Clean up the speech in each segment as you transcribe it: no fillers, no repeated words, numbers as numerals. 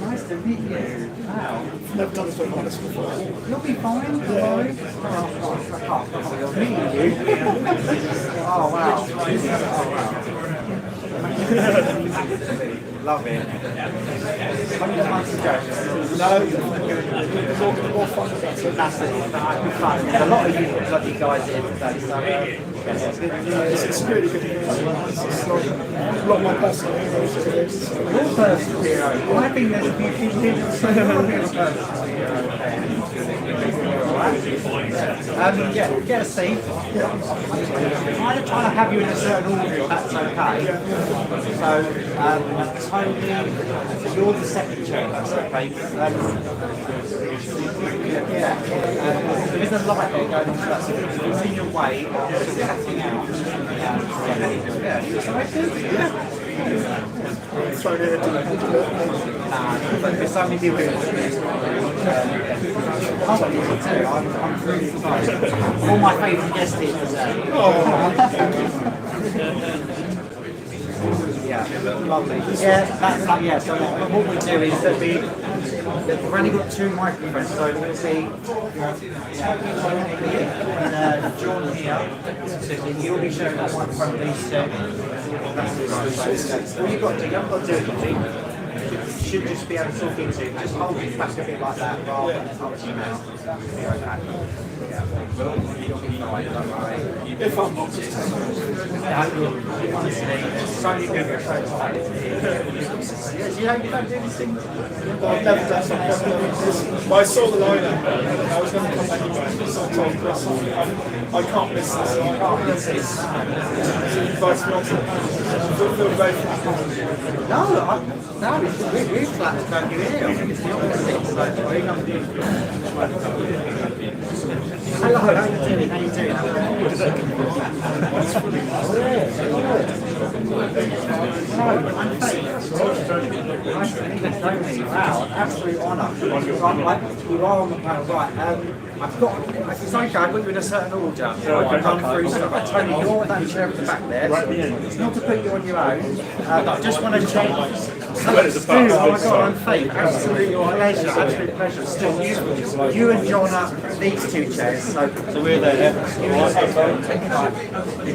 Nice to meet you. Wow. Never done this with honest before. You'll be fine, don't worry. Meeting you. Oh, wow. Love it. No, more fun with that. That's it. Fun. There's a lot of you bloody guys here today, so It's really good. It's like a lot of my personal heroes to this. your personal hero. I think there's a few people here that say you're a personal hero. Yeah, get a seat. I'm trying to have you in a certain order if that's okay. So, Tony, you're the second chair, that's okay. There is a light there going on, so it's in your way, so we're cutting out. Yeah, you excited? Yeah. Thrown it into But there's so many people here. I'm really excited. All my favourite guests here today. Yeah, lovely. Yeah, that's like, yeah, so what we do is that we've only got two microphones, so we'll see Jon here, you'll be sharing that microphone with these two. All you've got to do, you haven't got to do anything. You should just be able to talk into it. Just hold it back a bit like that rather than up to your mouth. That'll be okay. You'll be fine, don't worry. if I'm not just Honestly, there's so many people so talented here. You don't do these things? I've never done something like this. But I saw the lineup and I was going to come anyway. So I told Chris, I can't miss this. I can't miss this. So he invites me on to I feel very flat. No, it's really flat to don't do it. I think it's the opposite. So, hello, how are you doing? How are you doing? I'm Faith. Nice to meet you, Tony. Wow, an absolute honour. You are on the panel, right. I've got I put you in a certain order. So I can run through stuff. Tony, you're that chair at the back there. It's not to put you on your own, but I just want to check. Hello, Stoo. Oh my God, I'm Faith. Absolutely pleasure. Absolute pleasure. Stoo, you and Jon are these two chairs. So we're there.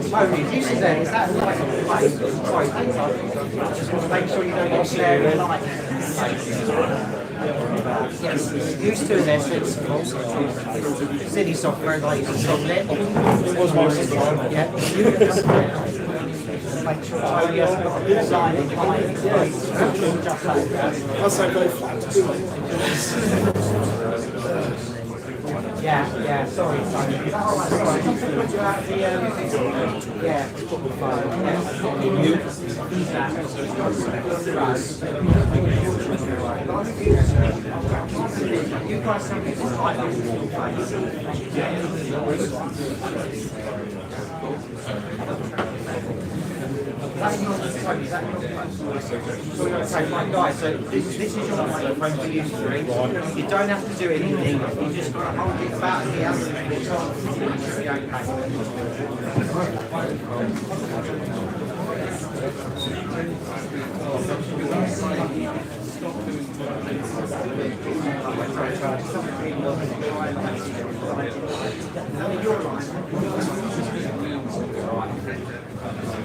Tony, you sit there. Is that light on the place? Just want to make sure you don't get shared with light. Yes, used to this, it's city software like it was my system. Yeah. Make sure Tony hasn't got a good sign in mind. Just like that. I'll say very flat. Yeah, sorry, Tony. Is that alright? Sorry, I'm going to put you out the, yeah, you guys have this guys, so this is your microphone for you three. You don't have to do anything, you just got to hold it about the other and it should be okay.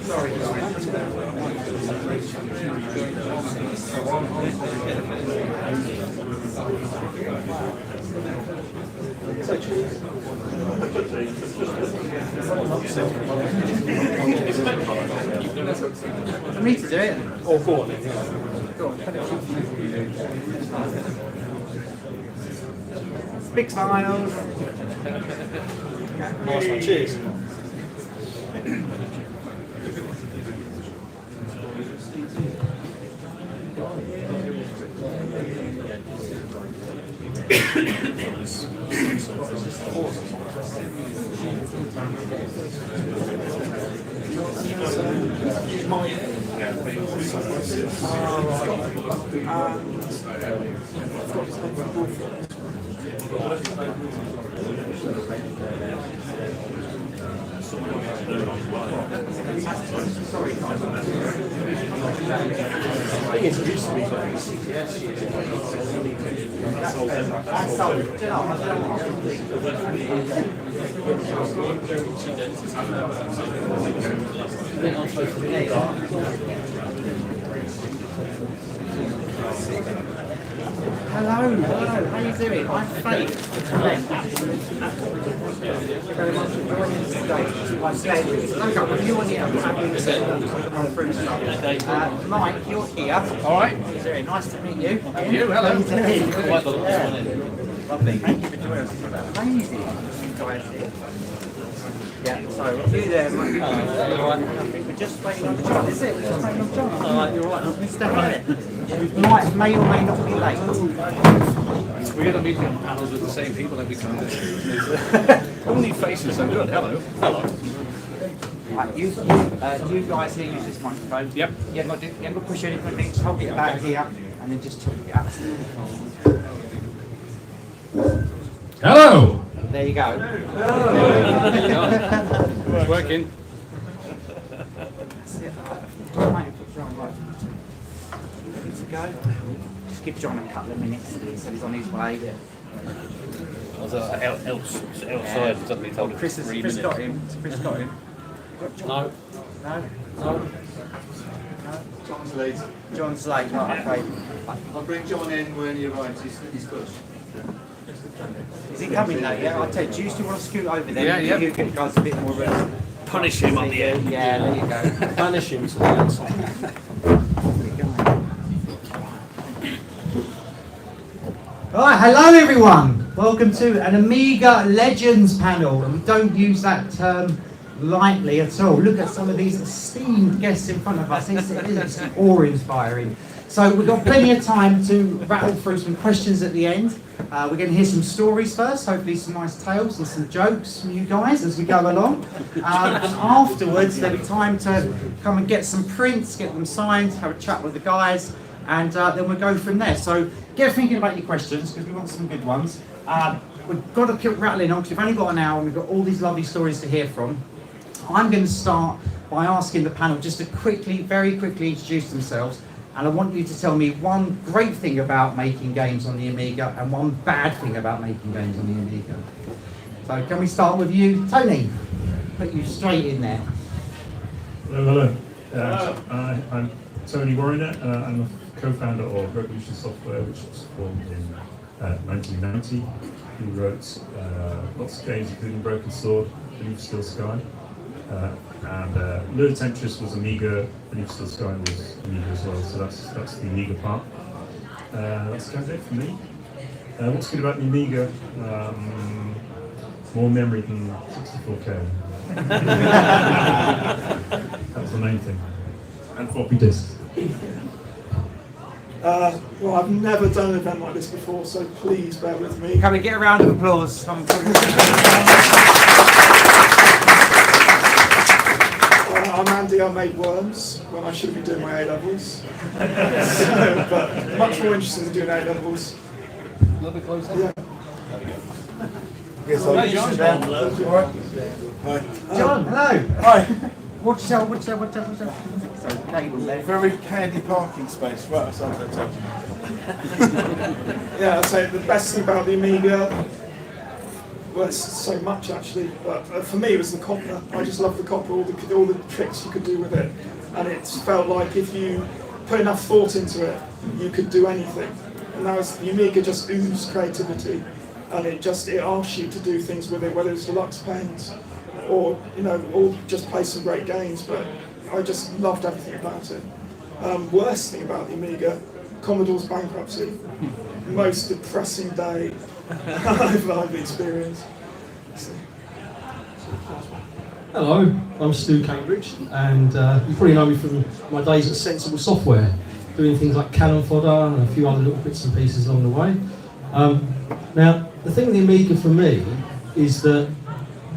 Sorry, For me to do it. Or go on. Go on, put it on. Big smiles. Nice one, cheers. Hello, how you doing? I'm Faith. Very much enjoying this today. I'm staying with you. Look up, if you want to run through stuff. Mike, you're here. Alright. Very nice to meet you. You, hello. Lovely, thank you for joining us. Amazing, you guys here. Yeah, so you there, Mike. I think we're just waiting on John, is it? We're just waiting on John. Alright, you're right. Step on it. Mike may or may not be late. We're going to meet on panels with the same people every time. All new faces, so good. Hello. Hello. Right, you guys here use this microphone. Yep. You haven't got to push anything, just hold it about here and then just talk it out. Hello. There you go. It's working. That's it. Ready to go? Just give John a couple of minutes so he's on his way. I was outside, suddenly told him Chris got him. Chris got him. No. No? No? John's late. John's late, right, okay. I'll bring John in when he arrives. He's good. Is he coming though? Yeah, I'll tell you, do you still want to scoot over there? Yeah. You give guys a bit more room. Punish him on the end. Yeah, there you go. Punish him to the outside. Right, hello everyone. Welcome to an Amiga Legends panel. And we don't use that term lightly at all. Look at some of these esteemed guests in front of us. It's awe-inspiring. So we've got plenty of time to rattle through some questions at the end. We're going to hear some stories first, hopefully some nice tales and some jokes from you guys as we go along. And afterwards there'll be time to come and get some prints, get them signed, have a chat with the guys, and then we'll go from there. So get thinking about your questions because we want some good ones. We've got to keep rattling on because we've only got an hour and we've got all these lovely stories to hear from. I'm going to start by asking the panel just to very quickly introduce themselves. And I want you to tell me one great thing about making games on the Amiga and one bad thing about making games on the Amiga. So can we start with you, Tony? Put you straight in there. Hello. I'm Tony Warriner. I'm a co-founder of Revolution Software, which was formed in 1990. We wrote lots of games, including Broken Sword, Beneath Steel Sky. And Lure Temptress was Amiga, Beneath Steel Sky was Amiga as well, so that's the Amiga part. That's kind of it for me. What's good about the Amiga? More memory than 64K. That was the main thing. And floppy disks. Well, I've never done an event like this before, so please bear with me. Can we get a round of applause? I'm Andy, I made worms when I should be doing my A-levels. But much more interested in doing A-levels. A little bit closer. Yeah. Yes, Hi, John. Hi. John, hello. Hi. What's your Very handy parking space right outside the top. Yeah, I'd say the best thing about the Amiga, well, it's so much actually, but for me it was the copper. I just love the copper, all the tricks you could do with it. And it felt like if you put enough thought into it, you could do anything. And that was, the Amiga just oozed creativity. And it asks you to do things with it, whether it's deluxe paint, or or just play some great games. But I just loved everything about it. Worst thing about the Amiga, Commodore's bankruptcy. Most depressing day I've experienced. Hello, I'm Stoo Cambridge, and you probably know me from my days at Sensible Software, doing things like Fodder and a few other little bits and pieces along the way. Now, the thing with the Amiga for me is that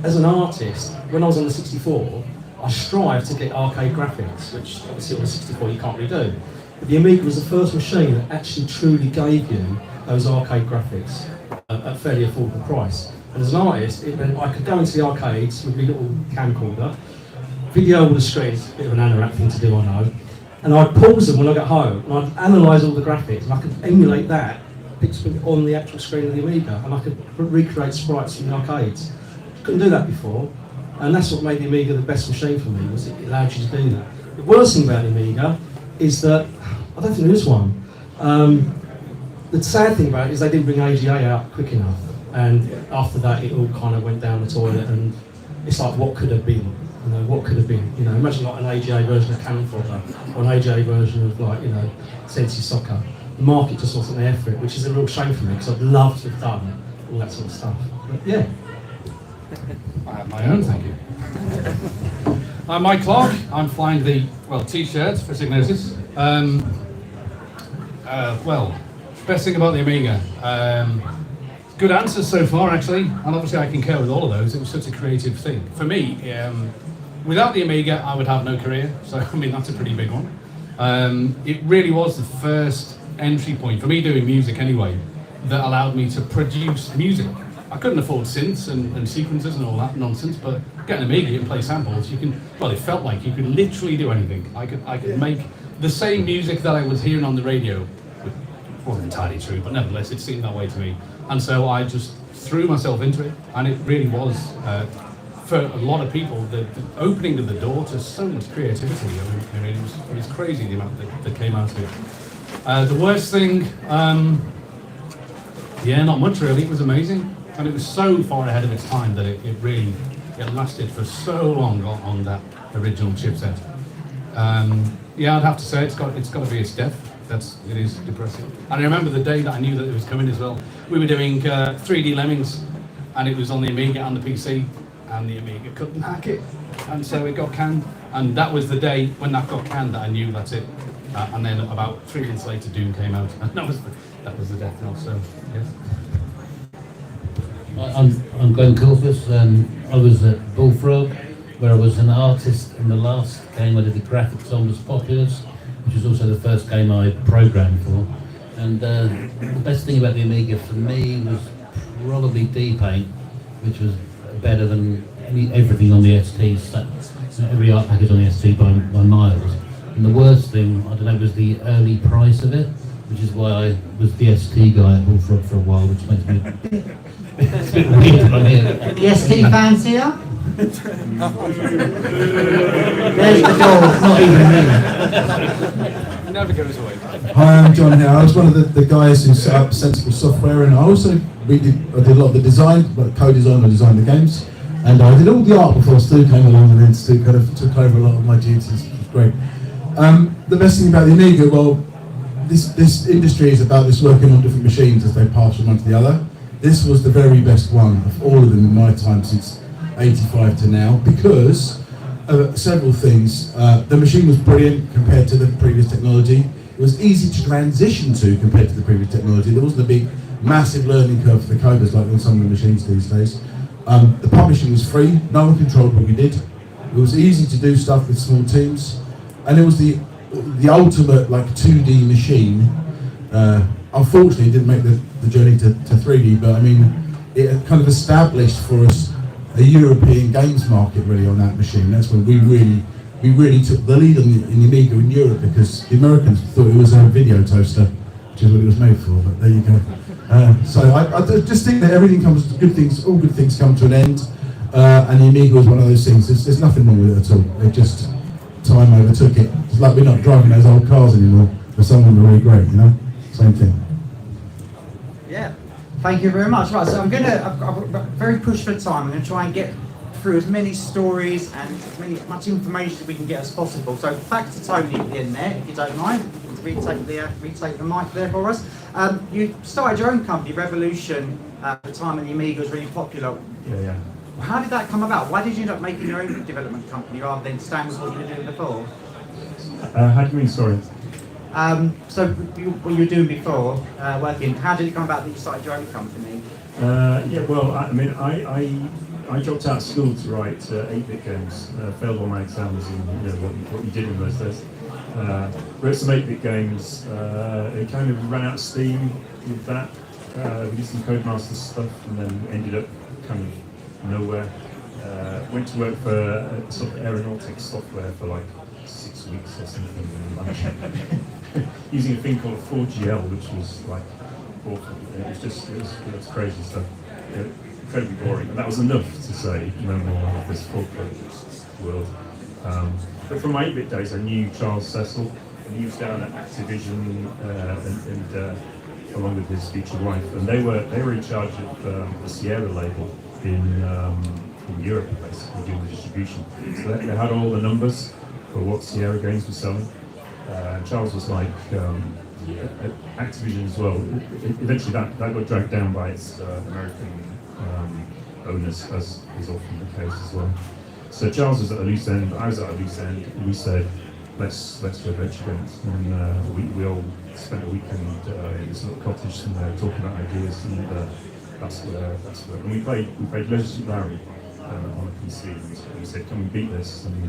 as an artist, when I was on the 64, I strived to get arcade graphics, which obviously on the 64 you can't really do. But the Amiga was the first machine that actually truly gave you those arcade graphics at a fairly affordable price. And as an artist, it meant I could go into the arcades with my little camcorder, video all the screens, a bit of an anorak thing to do, I know, and I'd pause them when I got home, and I'd analyse all the graphics, and I could emulate that on the actual screen of the Amiga, and I could recreate sprites from the arcades. Couldn't do that before, and that's what made the Amiga the best machine for me, was it allowed you to do that. The worst thing about the Amiga is that, I don't think there is one. The sad thing about it is they didn't bring AGA out quick enough. And after that, it all kind of went down the toilet, and it's like, what could have been? What could have been? Imagine like an AGA version of Fodder, or an AGA version of Sensi Soccer. The market just wasn't there for it, which is a real shame for me, because I'd love to have done all that sort of stuff. But yeah. I have my own, thank you. I'm Mike Clarke. I'm flying the, t-shirts for Psygnosis. Best thing about the Amiga. Good answers so far, actually, and obviously I concur with all of those. It was such a creative thing. For me, without the Amiga, I would have no career, so I mean, that's a pretty big one. It really was the first entry point, for me doing music anyway, that allowed me to produce music. I couldn't afford synths and sequencers and all that nonsense, but get an Amiga and play samples, you can, it felt like you could literally do anything. I could make the same music that I was hearing on the radio. It wasn't entirely true, but nevertheless, it seemed that way to me. And so I just threw myself into it, and it really was, for a lot of people, the opening of the door to so much creativity. I mean, it was crazy the amount that came out of it. The worst thing, not much really. It was amazing, and it was so far ahead of its time that it lasted for so long on that original chipset. I'd have to say it's got to be its death. It is depressing. And I remember the day that I knew that it was coming as well. We were doing 3D Lemmings, and it was on the Amiga and the PC, and the Amiga couldn't hack it, and so it got canned. And that was the day when that got canned that I knew that's it. And then about 3 months later, Doom came out, and that was the death knell. So yes. I'm Glenn Corpes, and I was at Bullfrog, where I was an artist in the last game I did the graphics on was Populous, which was also the first game I programmed for. And the best thing about the Amiga for me was probably D-Paint, which was better than everything on the ST, every art package on the ST by miles. And the worst thing, I don't know, was the early price of it, which is why I was the ST guy at Bullfrog for a while, which makes me it's a bit weird on here. The ST fans here? There's the door. Not even me. It never goes away. Hi, I'm Jon Hare. I was one of the guys who set up Sensible Software, and I did a lot of the design, like co-design. I designed the games, and I did all the art before Stoo came along, and then Stoo kind of took over a lot of my duties. It was great. The best thing about the Amiga, this industry is about this working on different machines as they pass from one to the other. This was the very best one of all of them in my time since 85 to now, because several things. The machine was brilliant compared to the previous technology. It was easy to transition to compared to the previous technology. There wasn't a big, massive learning curve for the coders like on some of the machines these days. The publishing was free. No one controlled what we did. It was easy to do stuff with small teams, and it was the ultimate 2D machine. Unfortunately, it didn't make the journey to 3D, but I mean, it kind of established for us a European games market really on that machine. That's when we really took the lead in the Amiga in Europe, because the Americans thought it was a video toaster, which is what it was made for. But there you go. So I just think that everything comes to good things. All good things come to an end, and the Amiga was one of those things. There's nothing wrong with it at all. It just time overtook it. It's like we're not driving those old cars anymore. For someone really great, same thing. Yeah, thank you very much. Right, so I'm very pushed for time. I'm going to try and get through as many stories and as much information as we can get as possible. So back to Tony at the end there, if you don't mind, retake the mic there for us. You started your own company, Revolution, at the time when the Amiga was really popular. Yeah. How did that come about? Why did you end up making your own development company rather than staying with what you were doing before? How do you mean, sorry? So what you were doing before, working, how did it come about that you started your own company? Yeah, well, I mean, I dropped out of school to write 8-bit games, failed all my exams and what you did in those days. Wrote some 8-bit games, it kind of ran out of steam with that. We did some Codemaster stuff and then ended up kind of nowhere. Went to work for sort of aeronautics software for like 6 weeks or something. Using a thing called 4GL, which was like awful. It was crazy stuff. Incredibly boring. And that was enough to say no more of this corporate world. But from my 8-bit days, I knew Charles Cecil, and he was down at Activision, and along with his future wife, and they were in charge of the Sierra label in Europe, basically doing the distribution. So they had all the numbers for what Sierra games were selling. Charles was like at Activision as well. Eventually, that got dragged down by its American owners, as is often the case as well. So Charles was at a loose end, I was at a loose end, and we said, let's do adventure games. And we all spent a weekend in this little cottage somewhere talking about ideas, and that's where. And we played Leisure Larry on a PC, and we said, can we beat this? And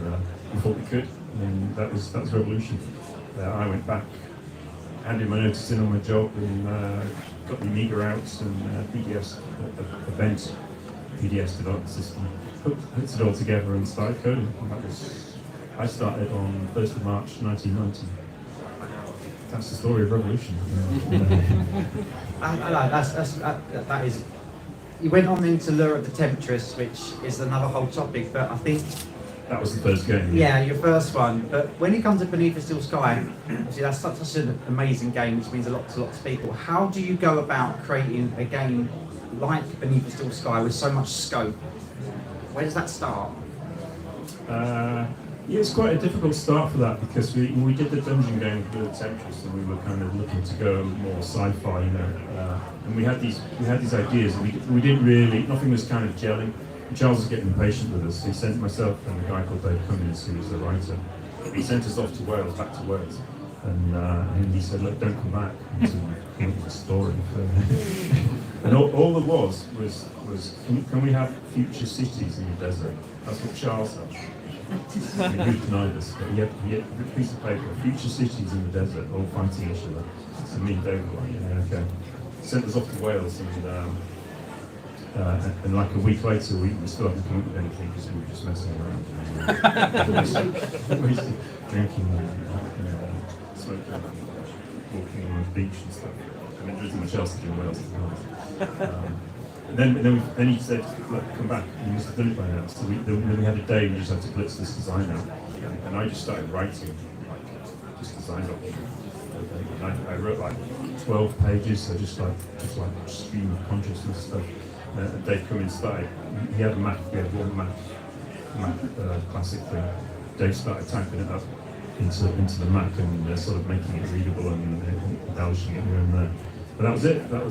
we thought we could, and that was Revolution. I went back, handed my notice in on my job, and got the Amiga out and PDS event, PDS development system, hooked it all together and started coding. And that was, I started on 1st of March 1990. That's the story of Revolution. That is. You went on then to Lure of the Temptress, which is another whole topic, but I think that was the first game. Yeah, your first one. But when it comes to Beneath a Steel Sky, obviously that's such an amazing game, which means a lot to lots of people. How do you go about creating a game like Beneath a Steel Sky with so much scope? Where does that start? Yeah, it's quite a difficult start for that because we did the dungeon game with the Temptress, and we were kind of looking to go more sci-fi, and we had these ideas, and we didn't really, nothing was kind of gelling. Charles was getting impatient with us. He sent myself and a guy called Dave Cummins, who was the writer. He sent us off to Wales, back to Wales, and he said, "Look, don't come back until you come up with a story." And all there was can we have future cities in the desert? That's what Charles said. I mean, who denied us? But he had a piece of paper, future cities in the desert, all fighting each other. So me and David were like, yeah, okay. Sent us off to Wales, and like a week later, we still haven't come up with anything because we were just messing around. Drinking, smoking, walking on the beach and stuff. I mean, there isn't much else to do in Wales, to be honest. Then he said, look, come back, you must have done it by now. So then we had a day, we just had to blitz this design out. And I just started writing, just design documents. And I wrote like 12 pages, so just like stream of consciousness stuff. And Dave Cummins started, he had a Mac, we had one Mac classic thing. Dave started typing it up into the Mac and sort of making it readable and embellishing it here and there. But that was it. That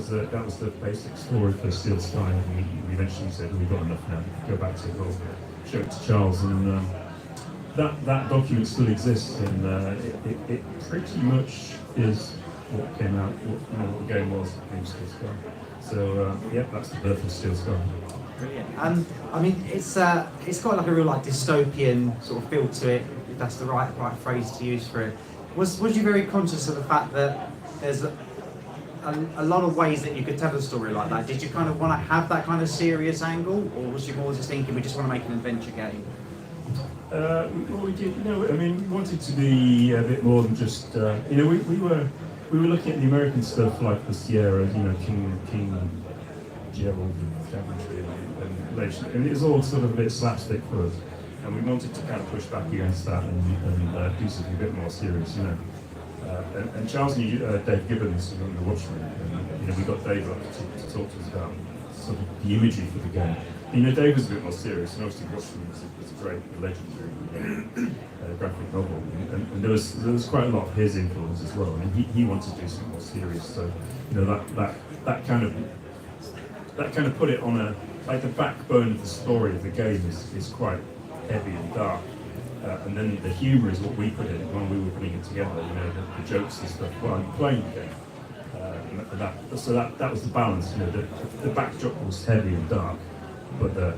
was the basic story for Steel Sky. And we eventually said, we've got enough now. Go back to it, show it to Charles, and that document still exists, and it pretty much is what came out, what the game was in Steel Sky. So yeah, that's the birth of Steel Sky. Brilliant. I mean, it's got like a real like dystopian sort of feel to it. If that's the right phrase to use for it. Was you very conscious of the fact that there's a lot of ways that you could tell a story like that? Did you kind of want to have that kind of serious angle, or was you more just thinking we just want to make an adventure game? Well, we did. I mean, we wanted to be a bit more than just. We were looking at the American stuff like the Sierra, King Gerald and Legend, and it was all sort of a bit slapstick for us, and we wanted to kind of push back against that and do something a bit more serious, And Charles knew Dave Gibbons from The Watchmen, and we got Dave up to talk to us about sort of the imagery for the game. You know, Dave was a bit more serious, and obviously Russian was a great legendary graphic novel, and there was quite a lot of his influence as well. I mean, he wanted to do something more serious, so you know that kind of put it on a, like, the backbone of the story of the game is quite heavy and dark, and then the humour is what we put in when we were putting it together. You know, the jokes and stuff while you're playing the game. So that was the balance. You know, the backdrop was heavy and dark, but the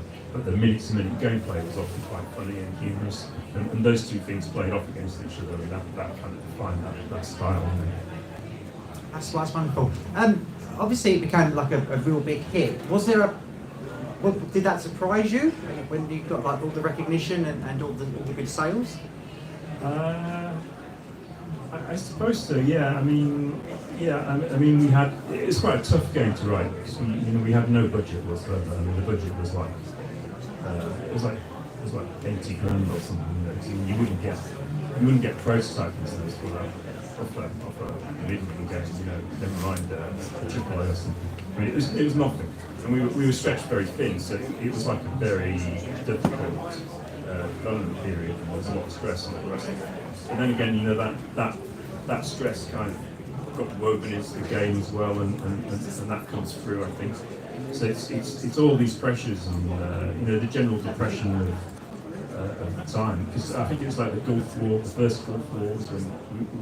minute-to-minute gameplay was often quite funny and humorous, and those two things played off against each other, and that kind of defined that style. That's wonderful. Obviously, it became like a real big hit. Was there did that surprise you when you got like all the recognition and all the good sales? I suppose so. Yeah. I mean, it was quite a tough game to write because we had no budget whatsoever. I mean, the budget was like it was like 80 grand or something. You know, so you wouldn't get prototyping stuff for that off a mid-level game. You know, never mind a AAA or something. I mean, it was nothing, and we were stretched very thin, so it was like a very difficult development period, and there was a lot of stress on the rest of it. And then again, you know, that stress kind of got woven into the game as well, and that comes through, I think. So it's all these pressures and you know, the general depression of the time, because I think it was like the Gulf War, the first Gulf War, was when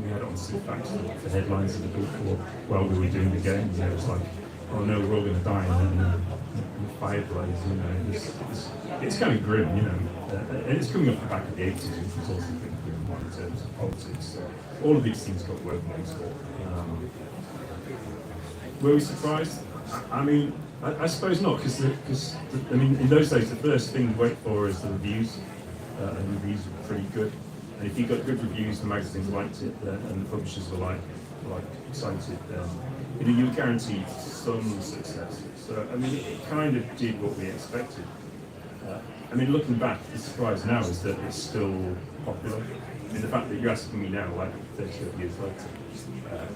we had it on Sifax, the headlines of the Gulf War while we were doing the game. You know, it was like, oh no, we're all going to die in the fireblaze. You know, it's kind of grim, you know. And it's coming off the back of the 80s, which was also pretty grim in terms of politics. So all of these things got woven into it. Were we surprised? I mean, I suppose not, because I mean, in those days, the first thing to wait for is the reviews, and reviews were pretty good. And if you got good reviews, the magazines liked it, and the publishers were like excited. You know, you were guaranteed some success. So I mean, it kind of did what we expected. I mean, looking back, the surprise now is that it's still popular. I mean, the fact that you're asking me now, like 30 years later,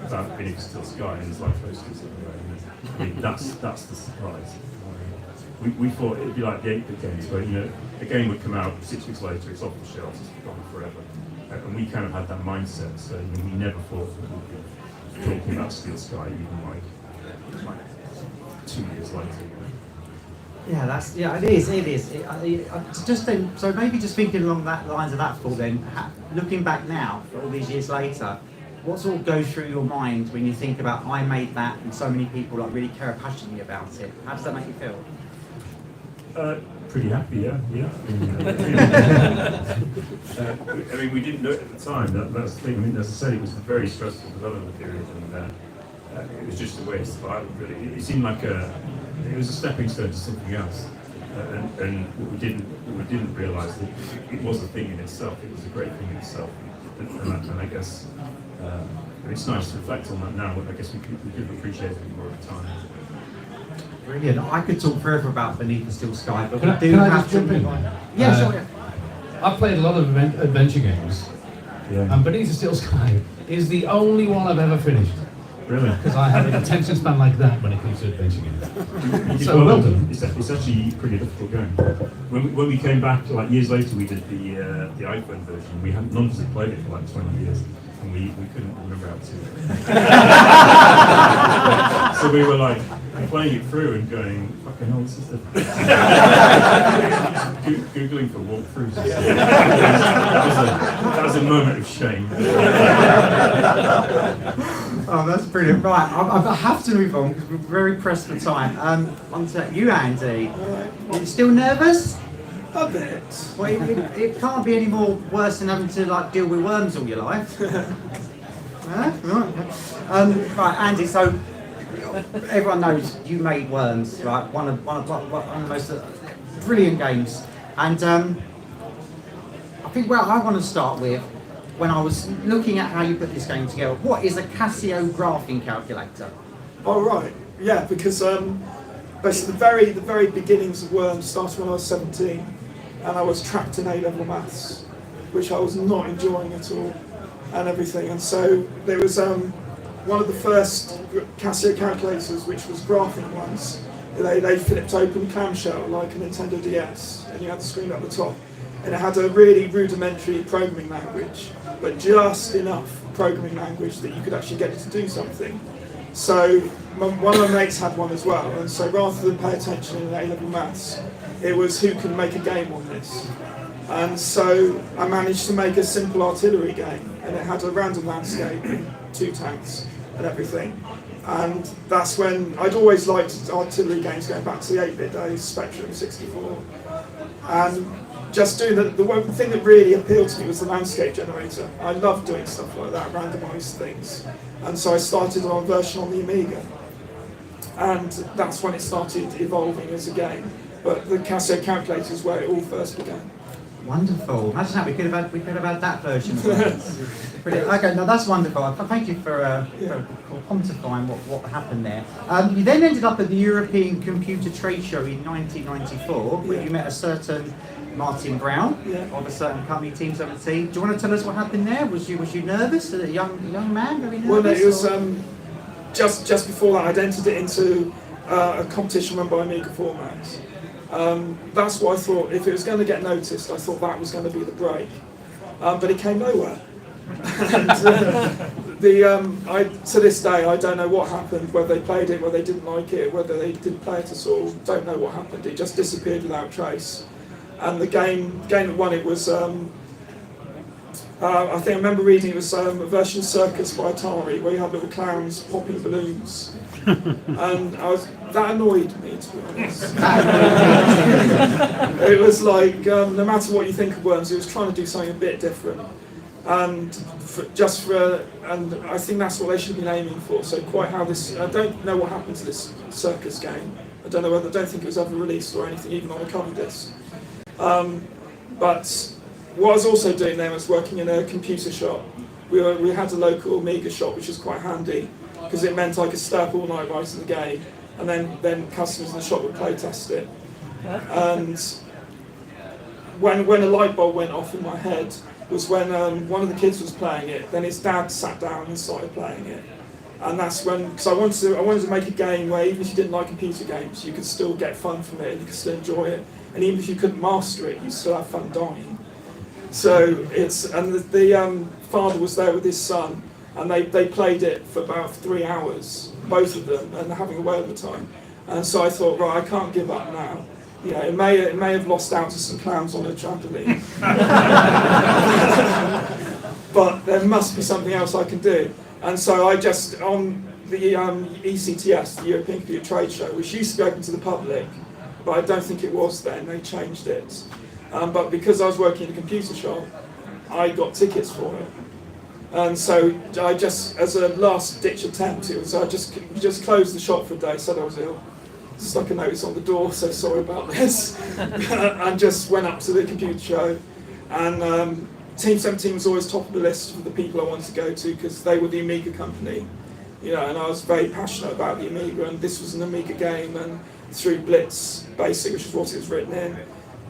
about Phoenix Still Sky and there's like posters everywhere. I mean, that's the surprise. We thought it'd be like the 8-bit games, where, you know, a game would come out 6 weeks later, it's off the shelves, it's gone forever. And we kind of had that mindset, so you know, we never thought that we'd be talking about Steel Sky even like 2 years later. Yeah, it is. Just then, so maybe just thinking along that lines of that thought then, looking back now, all these years later, what sort of goes through your mind when you think about, I made that and so many people like really care passionately about it? How does that make you feel? Pretty happy, yeah. I mean, we didn't know it at the time. That's the thing. I mean, as I said, it was a very stressful development period, and it was just the way it survived. Really, it seemed like it was a stepping stone to something else. And what we didn't realise that it was a thing in itself. It was a great thing in itself, and I guess it's nice to reflect on that now. But I guess we could appreciate it more at the time. Brilliant. I could talk forever about Beneath the Still Sky, but Can I just jump in? Yeah, sure. Yeah. I've played a lot of adventure games, and Beneath the Still Sky is the only one I've ever finished. Really? Because I have an attention span like that when it comes to adventure games. So well done. It's actually a pretty difficult game. When we came back, like years later, we did the iPhone version. None of us had played it for like 20 years, and we couldn't remember how to. So we were like playing it through and going, fucking hell, this is difficult. Googling for walkthroughs. That was a moment of shame. Oh, that's brilliant. Right, I have to move on because we're very pressed for time. On to you, Andy. Are you still nervous? A bit. Well, it can't be any more worse than having to like deal with worms all your life. Right, Andy. So everyone knows you made Worms, right? One of the most brilliant games, and I think where I want to start with, when I was looking at how you put this game together, what is a Casio graphing calculator? Oh right, yeah, because basically the very beginnings of Worms started when I was 17, and I was trapped in A-level maths, which I was not enjoying at all, and everything. And so there was one of the first Casio calculators, which was graphing ones, they flipped open clamshell like a Nintendo DS, and you had the screen at the top. And it had a really rudimentary programming language, but just enough programming language that you could actually get it to do something. So one of my mates had one as well, and so rather than pay attention in A-level maths, it was who can make a game on this. And so I managed to make a simple artillery game, and it had a random landscape, 2 tanks and everything. And that's when I'd always liked artillery games going back to the 8-bit days, Spectrum 64. And just doing the one thing that really appealed to me was the landscape generator. I loved doing stuff like that, randomised things. And so I started on a version on the Amiga. And that's when it started evolving as a game. But the Casio calculator is where it all first began. Wonderful. Imagine that, we could have had that version. Brilliant. Okay, no, that's wonderful. Thank you for quantifying what happened there. You then ended up at the European Computer Trade Show in 1994, where you met a certain Martin Brown of a certain company, Team 17. Do you want to tell us what happened there? Was you nervous? A young man, very nervous? Well, no, it was just before that I'd entered it into a competition run by Amiga Formats. That's what I thought. If it was going to get noticed, I thought that was going to be the break. But it came nowhere. And to this day, I don't know what happened. Whether they played it, whether they didn't like it, whether they didn't play it at all. Don't know what happened. It just disappeared without trace. And the game that won it was, I think I remember reading it was a version of Circus by Atari, where you had little clowns popping balloons. And that annoyed me, to be honest. It was like, no matter what you think of Worms, it was trying to do something a bit different. And and I think that's what they should have been aiming for. So quite how this, I don't know what happened to this Circus game. I don't think it was ever released or anything, even on a cover disc. But what I was also doing then was working in a computer shop. We had a local Amiga shop, which was quite handy, because it meant I could stay up all night writing the game, and then customers in the shop would play test it. And when a light bulb went off in my head was when one of the kids was playing it, then his dad sat down and started playing it. And that's when, because I wanted to make a game where even if you didn't like computer games, you could still get fun from it and you could still enjoy it. And even if you couldn't master it, you still have fun dying. So the father was there with his son, and they played it for about 3 hours, both of them, and having a whale of a time. And so I thought, right, I can't give up now. You know, it may have lost out to some clowns on a trampoline, but there must be something else I can do. And so I just, on the ECTS, the European Computer Trade Show, which used to be open to the public, but I don't think it was then, they changed it. But because I was working in a computer shop, I got tickets for it. And so I just, as a last-ditch attempt, it was I just closed the shop for a day, said I was ill, stuck a notice on the door, so sorry about this, and just went up to the computer show. And Team 17 was always top of the list for the people I wanted to go to, because they were the Amiga company, you know, and I was very passionate about the Amiga, and this was an Amiga game, and through Blitz Basic, which is what it was written in,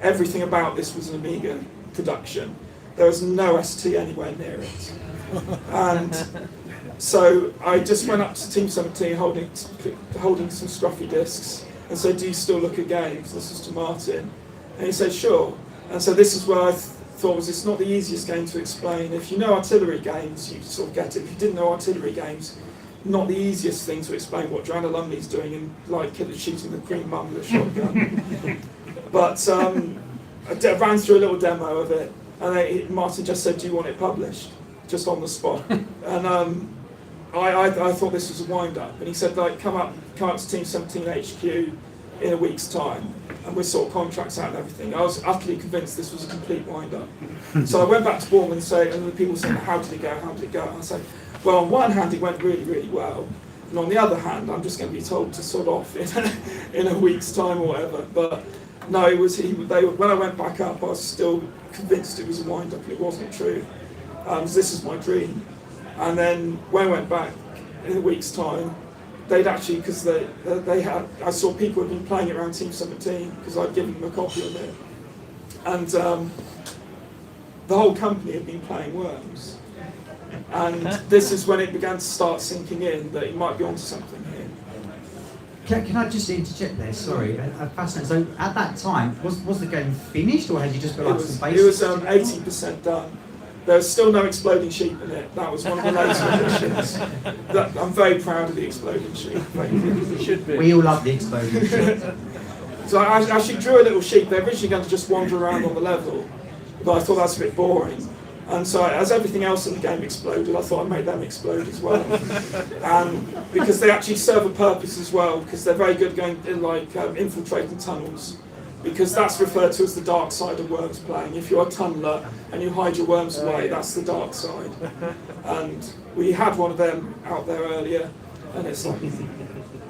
everything about this was an Amiga production. There was no ST anywhere near it. And so I just went up to Team 17 holding some scruffy discs and said, do you still look at games? This is to Martin. And he said, sure. And so this is where I thought was it's not the easiest game to explain. If you know artillery games, you sort of get it. If you didn't know artillery games, not the easiest thing to explain what Joanna Lumley's doing in like shooting the Queen Mum with a shotgun. But I ran through a little demo of it, and Martin just said, do you want it published? Just on the spot. And I thought this was a wind-up, and he said, like, come up to Team 17 HQ in a week's time, and we'll sort contracts out and everything. I was utterly convinced this was a complete wind-up. So I went back to Bournemouth and the people said, how did it go, how did it go? And I said, well, on one hand it went really, really well, and on the other hand I'm just going to be told to sod off in a week's time or whatever. But no, it was when I went back up I was still convinced it was a wind-up, and it wasn't true. This is my dream. And then when I went back in a week's time, they'd actually, because they had, I saw people had been playing it around Team 17 because I'd given them a copy of it, and the whole company had been playing Worms. And this is when it began to start sinking in that it might be onto something here. Can I just interject there? Sorry, fascinating. So at that time, was the game finished, or had you just got like some It basics? was 80% done. There's still no exploding sheep in it. That was one of the later editions. I'm very proud of the exploding sheep. Should be. We all love the exploding sheep. So I actually drew a little sheep. They're originally going to just wander around on the level, but I thought that's a bit boring. And so as everything else in the game exploded, I thought I'd make them explode as well. Because they actually serve a purpose as well, because they're very good going in, like infiltrating tunnels. Because that's referred to as the dark side of worms playing. If you're a tunneler and you hide your worms away, that's the dark side. And we had one of them out there earlier, and it's like...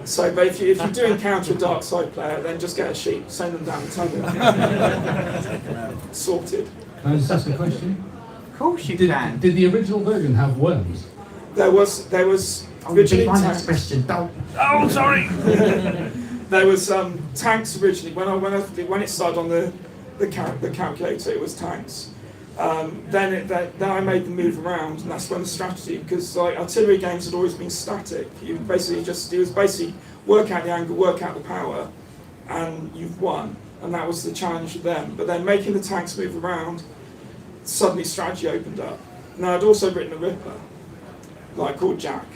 So, but if you do encounter a dark side player, then just get a sheep, send them down the tunnel. Sorted. Can I just ask a question? Of course you can. Did the original version have worms? There was originally my next tanks. question. Don't. Oh, sorry. There was tanks originally. When it started on the calculator, it was tanks. Then I made them move around, and that's when the strategy, because like artillery games had always been static. You basically it was basically work out the angle, work out the power, and you've won. And that was the challenge for them. But then making the tanks move around, suddenly strategy opened up. Now I'd also written a Ripper, like called Jack,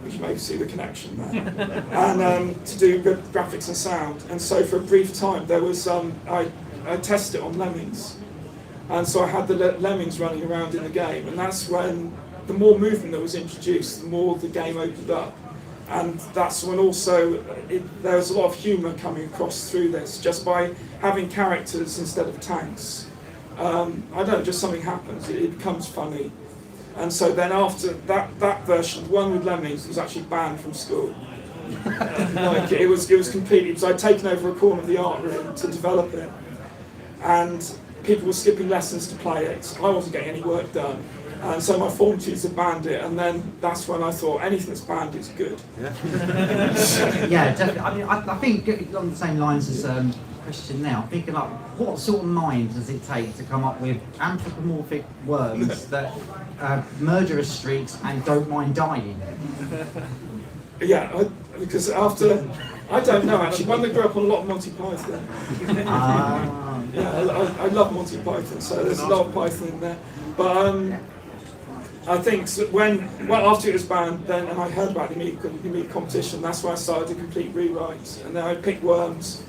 which you may see the connection there, and to do graphics and sound. And so for a brief time there was I tested it on lemmings. And so I had the lemmings running around in the game, and that's when the more movement that was introduced, the more the game opened up. And that's when also there was a lot of humour coming across through this, just by having characters instead of tanks. I don't know, just something happens, it becomes funny. And so then after that version, the one with lemmings was actually banned from school. Like it was completely, because I'd taken over a corner of the art room to develop it. And people were skipping lessons to play it. I wasn't getting any work done. And so my form tutor banned it, and then that's when I thought anything that's banned is good. Yeah, definitely. I mean, I think on the same lines as question now, thinking like, what sort of mind does it take to come up with anthropomorphic worms that murderous streaks and don't mind dying? Yeah, because after, I don't know actually, when they grew up on a lot of Monty Python. Yeah, I love Monty Python, so there's a lot of Python in there. But I think after it was banned, then and I heard about the Amiga competition, that's when I started to complete rewrites, and then I picked worms,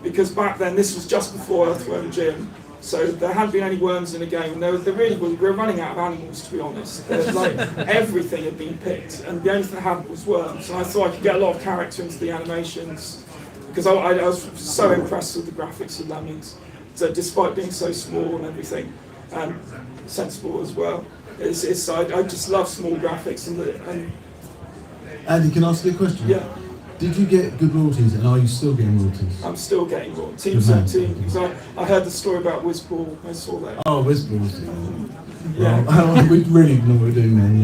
because back then this was just before Earthworm Jim, so there hadn't been any worms in the game, and we were running out of animals, to be honest. Like everything had been picked, and the only thing that happened was worms. And I thought I could get a lot of character into the animations, because I was so impressed with the graphics of Lemmings. So despite being so small and everything, and sensible as well, I just love small graphics and Andy, can I ask you a question? Yeah. Did you get good royalties, and are you still getting royalties? I'm still getting more. Team 17, because I heard the story about Wizball, I saw that. Oh, Wizball. Yeah. Well, we really know what we're doing then,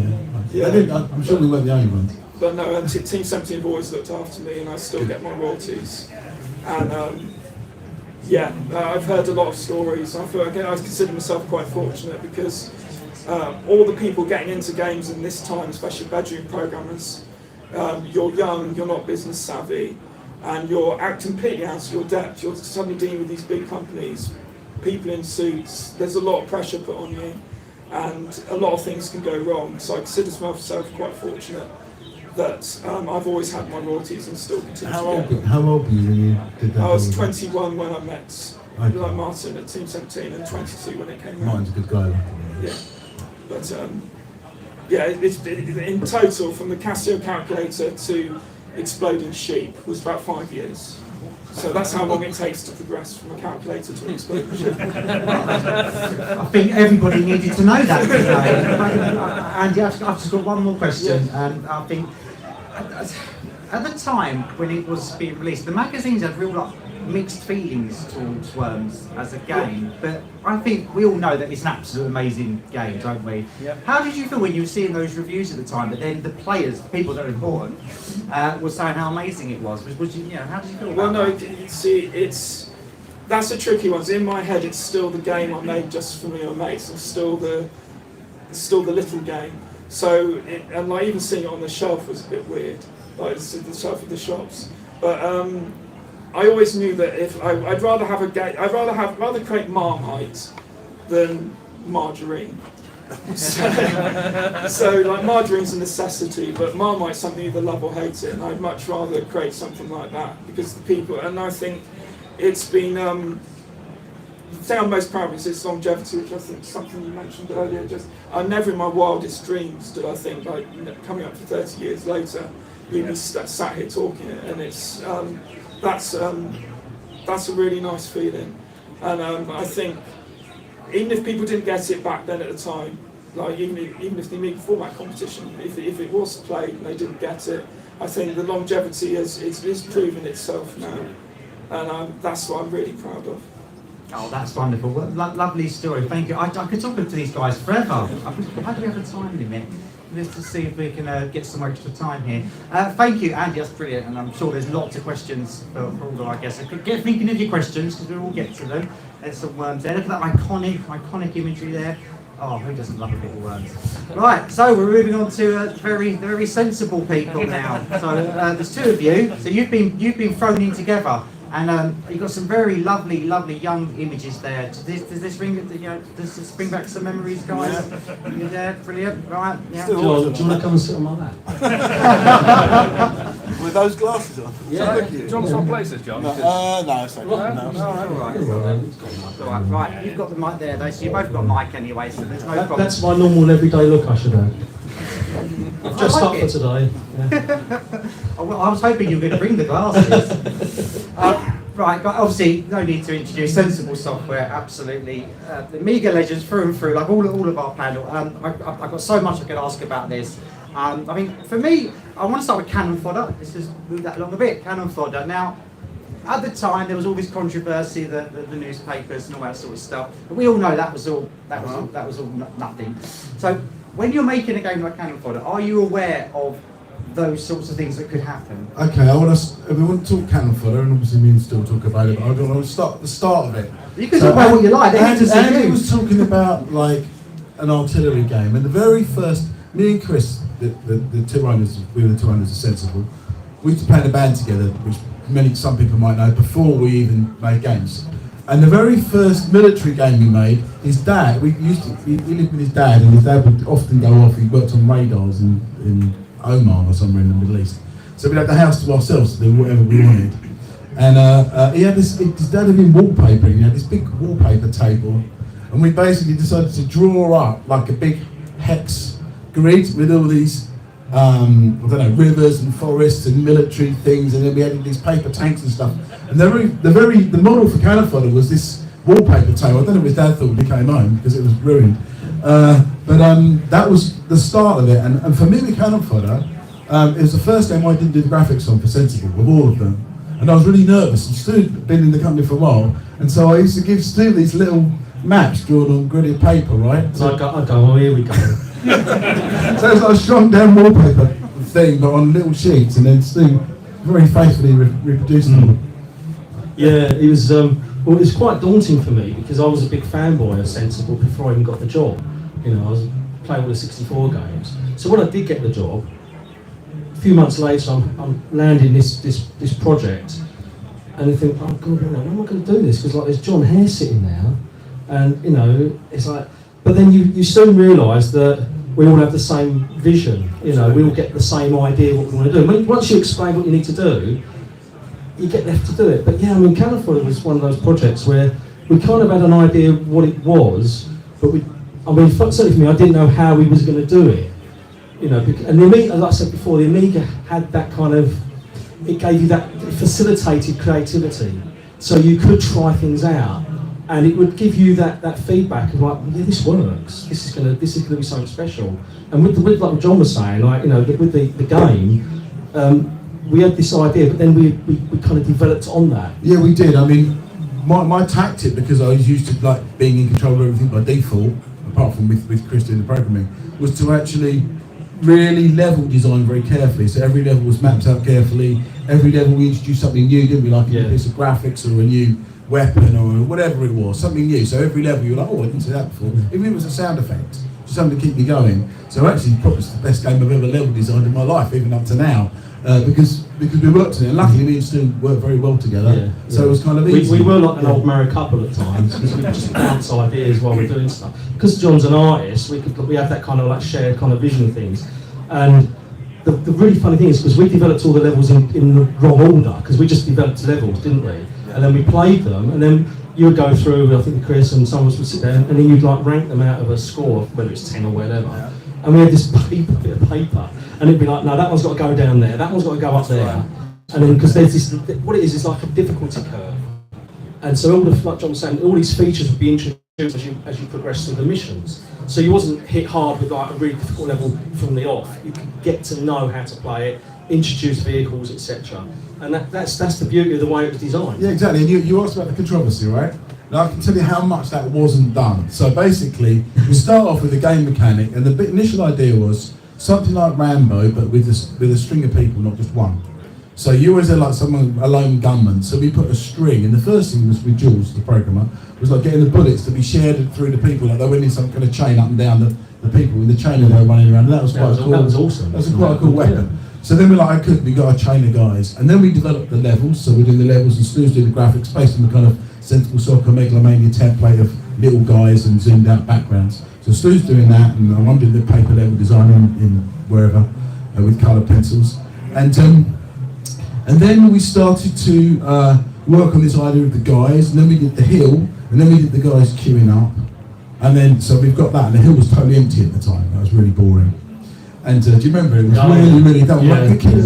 yeah. Yeah. I'm sure we weren't the only ones. But no, Team 17 have always looked after me, and I still get my royalties. And yeah, I've heard a lot of stories. I consider myself quite fortunate, because all the people getting into games in this time, especially bedroom programmers, you're young, you're not business savvy, and you're completely out of your depth. You're suddenly dealing with these big companies, people in suits. There's a lot of pressure put on you, and a lot of things can go wrong. So I consider myself quite fortunate that I've always had my royalties and still continue to get them. How old were you when you did that? I was 21 when I met Martin at Team 17, and 22 when it came out. Martin's a good guy. Yeah, but yeah, in total, from the Casio calculator to Exploding Sheep was about 5 years. So that's how long it takes to progress from a calculator to an exploding sheep. I think everybody needed to know that today. Andy, I've just got one more question. And I think at the time when it was being released, the magazines had real mixed feelings towards Worms as a game, but I think we all know that it's an absolute amazing game, don't we? Yep. How did you feel when you were seeing those reviews at the time, but then the players, the people that are important, were saying how amazing it was? How did you feel about that? You see, that's a tricky one. In my head, it's still the game I made just for me and mates. It's still the little game. So, and like even seeing it on the shelf was a bit weird, like the shelf of the shops. But I always knew that if I'd rather have a game, rather create Marmite than margarine. So like margarine's a necessity, but Marmite's something you either love or hate it, and I'd much rather create something like that because the people, and I think it's been the thing I'm most proud of is its longevity, which I think is something you mentioned earlier. Just I never in my wildest dreams did I think, like, you know, coming up to 30 years later, we'd be sat here talking it, and it's that's a really nice feeling, and I think even if people didn't get it back then at the time, like even if the Amiga format competition, if it was played and they didn't get it, I think the longevity is proven itself now, and that's what I'm really proud of. Oh, that's wonderful. What a lovely story. Thank you. I could talk to these guys forever. How do we have a time limit? Let's just see if we can get some extra time here. Thank you, Andy. That's brilliant. And I'm sure there's lots of questions for all our guests. Get thinking of your questions because we'll all get to them. There's some worms there. Look at that iconic imagery there. Oh, who doesn't love a bit of worms? Right, so we're moving on to very sensible people now. So there's two of you. So you've been thrown in together. And you've got some very lovely young images there. Does this bring back some memories, guys? You there? Brilliant. Right. Yeah. Do you want to come and sit on my lap? With those glasses on. Yeah. John, swap places, John. No, it's okay. All right. Right. You've got the mic there, though. So you both got mic anyway. So there's no problem. That's my normal everyday look, I should add. I've just up for today. Yeah. I was hoping you were going to bring the glasses. Right, but obviously, no need to introduce sensible software, absolutely. The Amiga legends through and through, like all of our panel. I've got so much I could ask about this. I mean, for me, I want to start with Cannon Fodder. Let's just move that along a bit. Cannon Fodder. Now, at the time, there was all this controversy, the newspapers and all that sort of stuff. But we all know that was all nothing. So, when you're making a game like Cannon Fodder, are you aware of those sorts of things that could happen? Okay, we want to talk Cannon Fodder, and obviously me and Stoo talk about it, but I want to start at the start of it. You can talk about what you like. Andy was talking about like an artillery game, and the very first, me and Chris, the two owners, we were the two owners of Sensible, we used to play in a band together, which some people might know, before we even made games. And the very first military game we made, his dad, we lived with his dad, and his dad would often go off, he worked on radars in Oman or somewhere in the Middle East. So we'd have the house to ourselves to do whatever we wanted. And he had his dad had been wallpapering, he had this big wallpaper table, and we basically decided to draw up like a big hex grid with all these rivers and forests and military things, and then we had these paper tanks and stuff. And the model for Cannon Fodder was this wallpaper table. I don't know if his dad thought we came home because it was ruined. But that was the start of it. And for me with Cannon Fodder, it was the first game I didn't do the graphics on for Sensible, of all of them. And I was really nervous. And Stoo had been in the company for a while, and so I used to give Stoo these little maps drawn on gridded paper, right? So I go, oh, here we go. So it was like a strong down wallpaper thing, but on little sheets, and then Stoo very faithfully reproduced them. Yeah, it was quite daunting for me because I was a big fanboy of Sensible before I even got the job. You know, I was playing all the 64 games. So when I did get the job, a few months later, I'm landing this project, and I think, oh God, when am I going to do this? Because like there's Jon Hare sitting there, and you know, it's like. But then you soon realise that we all have the same vision. You know, we all get the same idea what we want to do. Once you explain what you need to do, you get left to do it. But yeah, I mean, Cannon Fodder was one of those projects where we kind of had an idea of what it was, but certainly for me, I didn't know how we was going to do it. You know, and the Amiga, as I said before, the Amiga had that kind of, it gave you that, it facilitated creativity. So you could try things out, and it would give you that feedback of like, yeah, this works. This is gonna be something special. And with like John was saying, like, you know, with the game, we had this idea, but then we kind of developed on that. Yeah, we did. I mean, my tactic, because I was used to like being in control of everything by default, apart from with Chris doing the programming, was to actually really level design very carefully. So every level was mapped out carefully. Every level we introduced something new, didn't we? Like a piece of graphics or a new weapon or whatever it was, something new. So every level you were like, oh, I didn't see that before. Even if it was a sound effect, just something to keep me going. So actually, probably it's the best game I've ever level designed in my life, even up to now, because because we worked in it. And luckily, me and Stu worked very well together. So it was kind of easy. We were like an old married couple at times because we just bounce ideas while we're doing stuff. Because Jon's an artist, we have that kind of like shared kind of vision of things. And the really funny thing is because we developed all the levels in the wrong order because we just developed levels, didn't we? And then we played them, and then you would go through, I think Chris and some of us would sit there, and then you'd like rank them out of a score, whether it's 10 or whatever. And we had this bit of paper, and it'd be like, no, that one's got to go down there, that one's got to go up there. And then, because there's this, what it is like a difficulty curve. And so all the, like Jon was saying, all these features would be introduced as you progress through the missions. So you wasn't hit hard with like a really difficult level from the off. You could get to know how to play it, introduce vehicles, etc. And that's the beauty of the way it was designed. Yeah, exactly. And you asked about the controversy, right? Now I can tell you how much that wasn't done. So basically, we start off with a game mechanic, and the initial idea was something like Rambo, but with a string of people, not just one. So you always had like a lone gunman. So we put a string, and the first thing was with Jules, the programmer, was like getting the bullets to be shared through the people, like they went in some kind of chain up and down the people with the chain and they were running around. And that was quite cool. That was awesome. That was quite a cool weapon. So then we're like, we got a chain of guys, and then we developed the levels. So we're doing the levels, and Stoo's doing the graphics based on the kind of Sensible Soccer Megalomania template of little guys and zoomed out backgrounds. So Stoo's doing that, and I'm doing the paper level design in wherever with coloured pencils, and then we started to work on this idea of the guys, and then we did the hill, and then we did the guys queuing up, and then so we've got that, and the hill was totally empty at the time. That was really boring. And do you remember it was really dumb?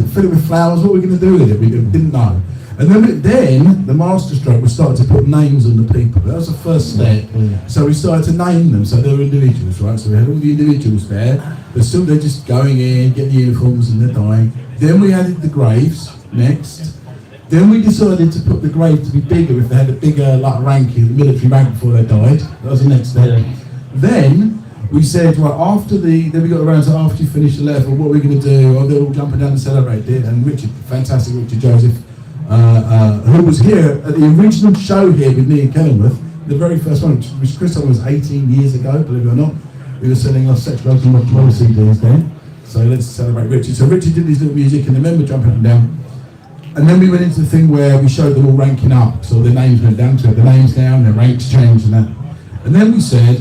Fill it with flowers. What were we going to do with it? We didn't know. And then the masterstroke was starting to put names on the people. That was the first step. So we started to name them. So they were individuals, right? So we had all the individuals there, but still they're just going in, get the uniforms, and they're dying. Then we added the graves next. Then we decided to put the grave to be bigger if they had a bigger like ranking, the military rank before they died. That was the next step. Then we said, right, then we got around to after you finish the level, what are we going to do? Oh, they're all jumping down and celebrate it. And fantastic Richard Joseph, who was here at the original show here with me in Kenilworth, the very first one, which Chris was 18 years ago, believe it or not. We were selling our sex drugs and rock and roll CDs then. So let's celebrate Richard. So Richard did his little music, and the men were jumping up and down. And then we went into the thing where we showed them all ranking up. So their names went down, so the names down, their ranks changed and that. And then we said,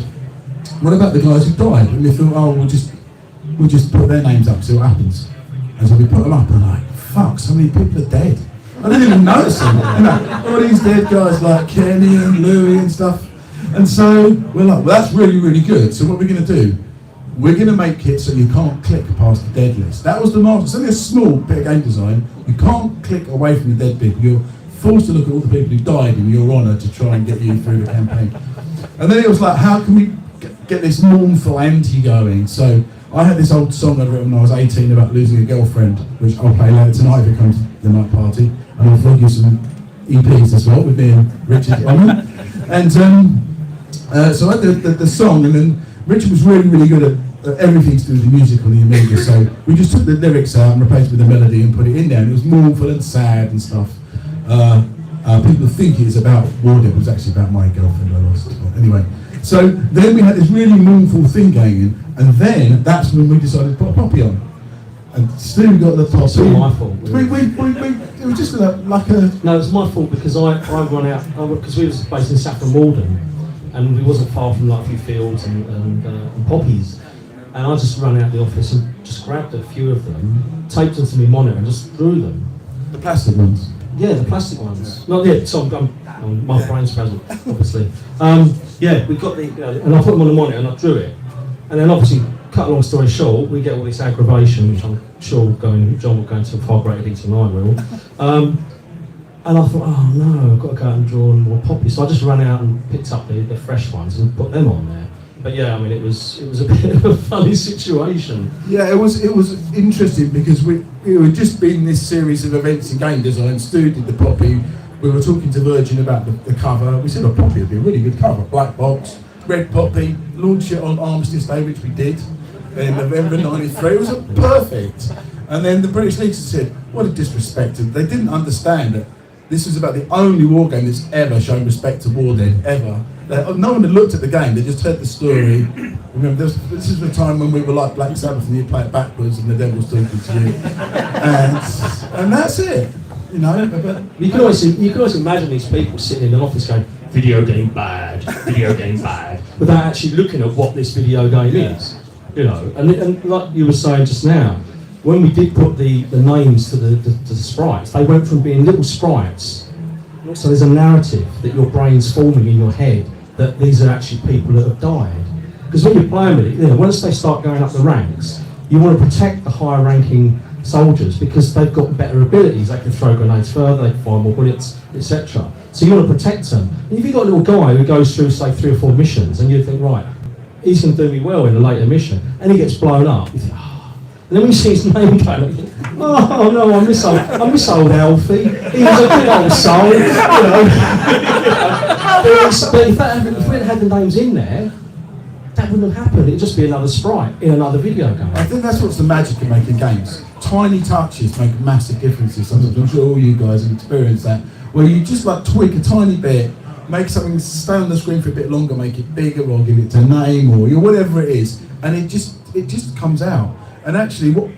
what about the guys who died? And we thought, oh, we'll just put their names up, see what happens. And so we put them up, and like, fuck, so many people are dead. I didn't even notice them. You know, all these dead guys like Kenny and Louie and stuff. And so we're like, well, that's really, really good. So what we're going to do? We're going to make it so you can't click past the dead list. That was the master. It's only a small bit of game design. You can't click away from the dead people. You're forced to look at all the people who died in your honour to try and get you through the campaign. And then it was like, how can we get this mournful anti going? So I had this old song I'd written when I was 18 about losing a girlfriend, which I'll play later tonight if it comes to the night party. And I'll vlog you some EPs as well with me and Richard on them. And so I had the song, and then Richard was really, really good at everything to do with the music on the Amiga. So we just took the lyrics out and replaced with the melody and put it in there. And it was mournful and sad and stuff. People think it's about war, it was actually about my girlfriend I lost. But anyway, so then we had this really mournful thing going in, and then that's when we decided to put a poppy on. And Stoo got the poppy. It's all my fault. It was just like a... No, it's my fault because I run out, because we was based in Saffron Walden, and we wasn't far from like a few fields and poppies. And I just ran out the office and just grabbed a few of them, taped them to my monitor and just drew them. The plastic ones? Yeah, the plastic ones. Not yet, so my brain's present, obviously. Yeah, we got and I put them on the monitor and I drew it. And then obviously, cut a long story short, we get all this aggravation, which I'm sure Jon will go into far greater detail than I will. And I thought, oh no, I've got to go out and draw more poppies. So I just ran out and picked up the fresh ones and put them on there. But yeah, I mean, it was a bit of a funny situation. Yeah, it was interesting because we had just been this series of events in game design. Stoo did the poppy. We were talking to Virgin about the cover. We said, poppy would be a really good cover. Black box, red poppy, launch it on Armistice Day, which we did in November '93. It was perfect. And then the British League said, what a disrespect. And they didn't understand that this was about the only war game that's ever shown respect to war dead, ever. No one had looked at the game, they just heard the story. Remember, this is the time when we were like Black Sabbath and you play it backwards and the devil's talking to you. And that's it, you know. But you can always imagine these people sitting in an office going, video game bad, without actually looking at what this video game is. You know, and like you were saying just now, when we did put the names to the sprites, they went from being little sprites. So there's a narrative that your brain's forming in your head that these are actually people that have died. Because when you're playing with it, you know, once they start going up the ranks, you want to protect the higher ranking soldiers because they've got better abilities. They can throw grenades further, they can fire more bullets, etc. So you want to protect them. And if you've got a little guy who goes through, say, 3 or 4 missions, and you think, right, he's going to do me well in a later mission, and he gets blown up, you think, oh. And then when you see his name going, you think, oh no, I miss old Alfie. He was a good old soul, you know. But if we hadn't had the names in there, that wouldn't have happened. It'd just be another sprite in another video game. I think that's what's the magic of making games. Tiny touches make massive differences. Sometimes I'm sure all you guys have experienced that, where you just like tweak a tiny bit, make something stay on the screen for a bit longer, make it bigger, or give it a name, or whatever it is, and it just comes out. And actually, what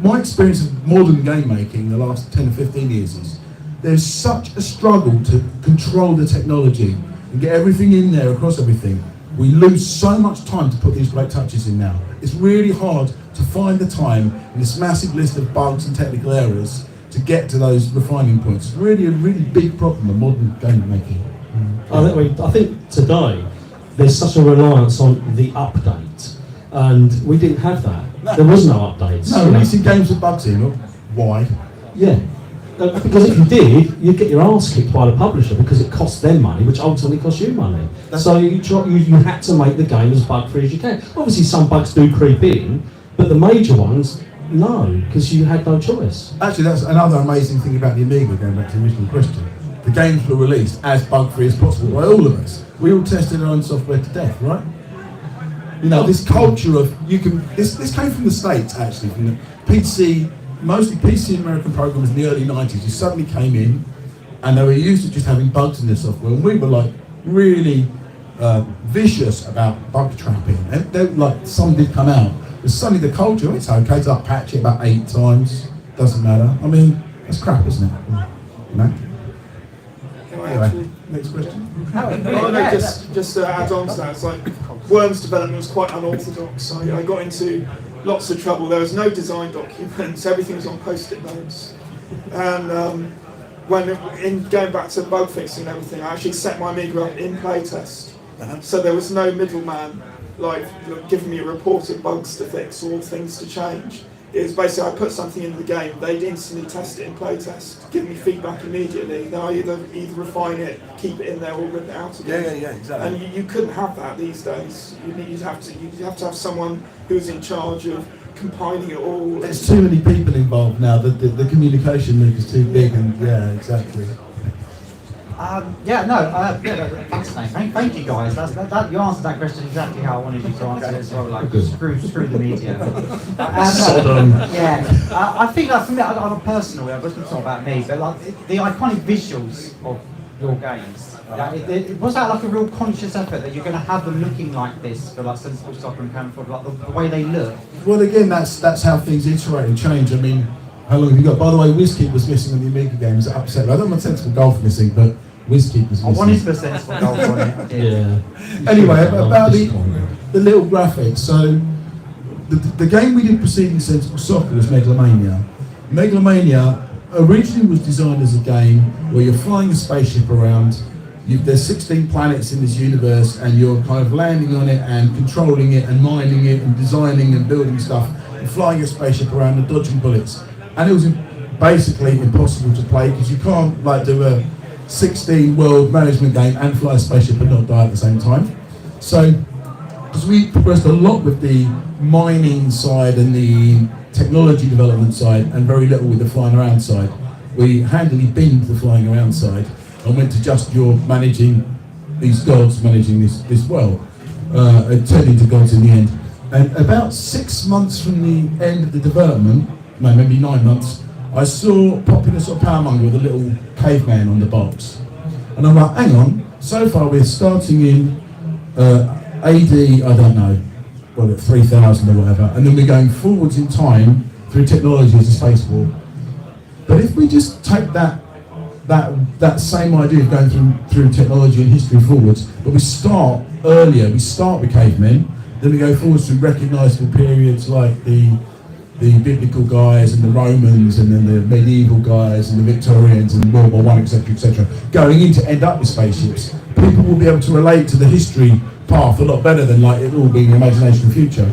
my experience of modern game making the last 10 or 15 years is, there's such a struggle to control the technology and get everything in there across everything. We lose so much time to put these great touches in now. It's really hard to find the time in this massive list of bugs and technical errors to get to those refining points. It's really a really big problem of modern game making. I think today there's such a reliance on the update, and we didn't have that. No. There was no updates. No, releasing games with bugs in, why? Yeah. Because if you did, you'd get your arse kicked by the publisher because it cost them money, which ultimately cost you money. So you had to make the game as bug-free as you can. Obviously some bugs do creep in, but the major ones, no, because you had no choice. Actually, that's another amazing thing about the Amiga, going back to the original question. The games were released as bug-free as possible by all of us. We all tested our own software to death, right? You know, this culture of, this came from the States actually, from the PC, mostly PC American programmers in the early 90s who suddenly came in and they were used to just having bugs in their software, and we were like really vicious about bug trapping. And they, like, some did come out, but suddenly the culture, it's okay to patch it about 8 times, doesn't matter. I mean, that's crap, isn't it? You know? Anyway, next question. Just to add on to that, it's like Worms development was quite unorthodox. I got into lots of trouble. There was no design documents, everything was on post-it notes. And in going back to bug fixing and everything, I actually set my Amiga up in playtest. So there was no middleman like giving me a report of bugs to fix or things to change. It was basically I put something in the game, they'd instantly test it in playtest, give me feedback immediately, then I either refine it, keep it in there, or rip it out again. Yeah, exactly. And you couldn't have that these days. You'd have to have someone who's in charge of compiling it all. There's too many people involved now. The communication loop is too big, and yeah, exactly. Fascinating. Thank you guys. You answered that question exactly how I wanted you to answer it as well. Like screw the media. I think that for me, on a personal level, it's not about me, but like the iconic visuals of your games. Was that like a real conscious effort that you're going to have them looking like this for like Sensible Soccer and Camford, like the way they look? Well, again, that's how things iterate and change. I mean, how long have you got? By the way, Wizkid was missing on the Amiga games. That upset me. I don't want Sensible Golf missing, but Wizkid was missing. I wanted to put Sensible Golf on it. I did. Yeah. Anyway, about the little graphics. So, the game we did preceding Sensible Soccer was Megalomania. Megalomania originally was designed as a game where you're flying a spaceship around. There's 16 planets in this universe, and you're kind of landing on it and controlling it and mining it and designing and building stuff and flying a spaceship around and dodging bullets. And it was basically impossible to play because you can't like do a 16 world management game and fly a spaceship and not die at the same time. So, because we progressed a lot with the mining side and the technology development side and very little with the flying around side, we handily binned the flying around side and went to just your managing these gods, managing this world. It turned into gods in the end. And about 6 months from the end of the development, no, maybe 9 months, I saw Popular sort of Powermonger with a little caveman on the box. And I'm like, hang on, so far we're starting in AD, I don't know, well, at 3000 or whatever, and then we're going forwards in time through technology as a space war. But if we just take that same idea of going through technology and history forwards, but we start earlier, we start with cavemen, then we go forwards through recognisable periods like the biblical guys and the Romans and then the medieval guys and the Victorians and World War I, etc., going in to end up with spaceships, people will be able to relate to the history path a lot better than like it all being the imagination future.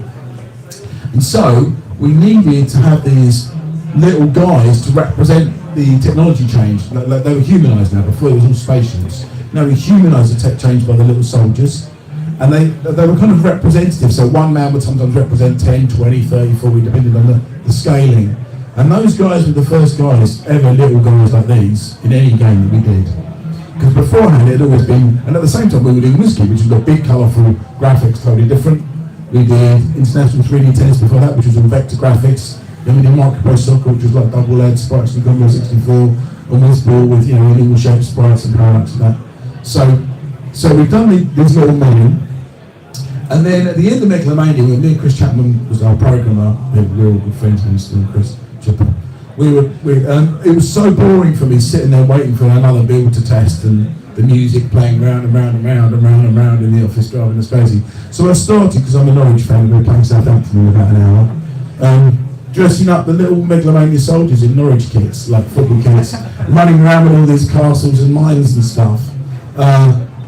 And so we needed to have these little guys to represent the technology change. Like they were humanised now, before it was all spaceships. Now we humanised the tech change by the little soldiers. And they were kind of representative, so one man would sometimes represent 10, 20, 30, 40, depending on the scaling. And those guys were the first guys, ever little guys like these, in any game that we did. Because beforehand it had always been, and at the same time we were doing Whiskey, which has got big, colourful graphics, totally different. We did International 3D Tennis before that, which was all vector graphics. Then we did Micropro Soccer, which was like double-edged sprites from Commodore 64, and Wizball with, you know, little shaped sprites and parallax and that. So we've done these little men. And then at the end of Megalomania, when me and Chris Chapman was our programmer, we were all good friends, Mr. and Chris Chapman. It was so boring for me sitting there waiting for another build to test and the music playing round and round and round and round and round in the office driving us crazy. So I started, because I'm a Norwich fan, we were playing Southampton in about an hour, dressing up the little Megalomania soldiers in Norwich kits, like football kits, running around with all these castles and mines and stuff.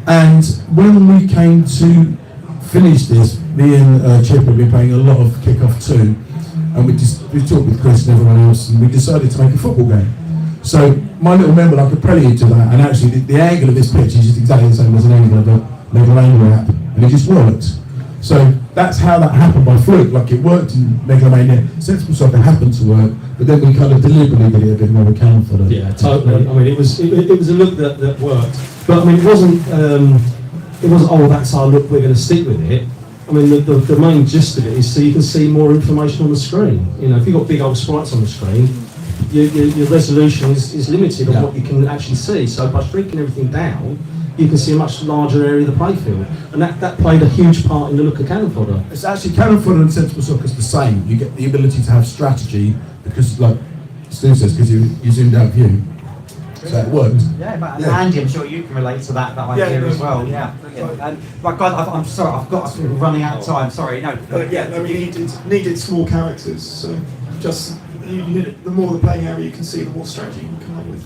And when we came to finish this, me and Chip have been playing a lot of Kick-Off 2, and we talked with Chris and everyone else, and we decided to make a football game. So my little men were like a prelude to that, and actually the angle of this pitch is just exactly the same as an angle of a Megalomania app, and it just worked. So that's how that happened by fluke. Like it worked in Megalomania, Sensible Soccer happened to work, but then we kind of deliberately did it a bit more account for it. Yeah, totally. I mean, it was a look that worked, but I mean, it wasn't. Oh, that's our look, we're going to stick with it. I mean, the main gist of it is so you can see more information on the screen. You know, if you've got big old sprites on the screen, your resolution is limited on what you can actually see. So by shrinking everything down, you can see a much larger area of the playfield. And that played a huge part in the look of Cannon Fodder. It's actually, Cannon Fodder and Sensible Soccer is the same. You get the ability to have strategy because, like Stoo says, because you zoomed out view. So it worked. Yeah, but Andy, I'm sure you can relate to that idea as well. Yeah. Like, God, I'm sorry, I've got to running out of time. Sorry, no. We needed small characters. So just the more the playing area you can see, the more strategy you can come up with.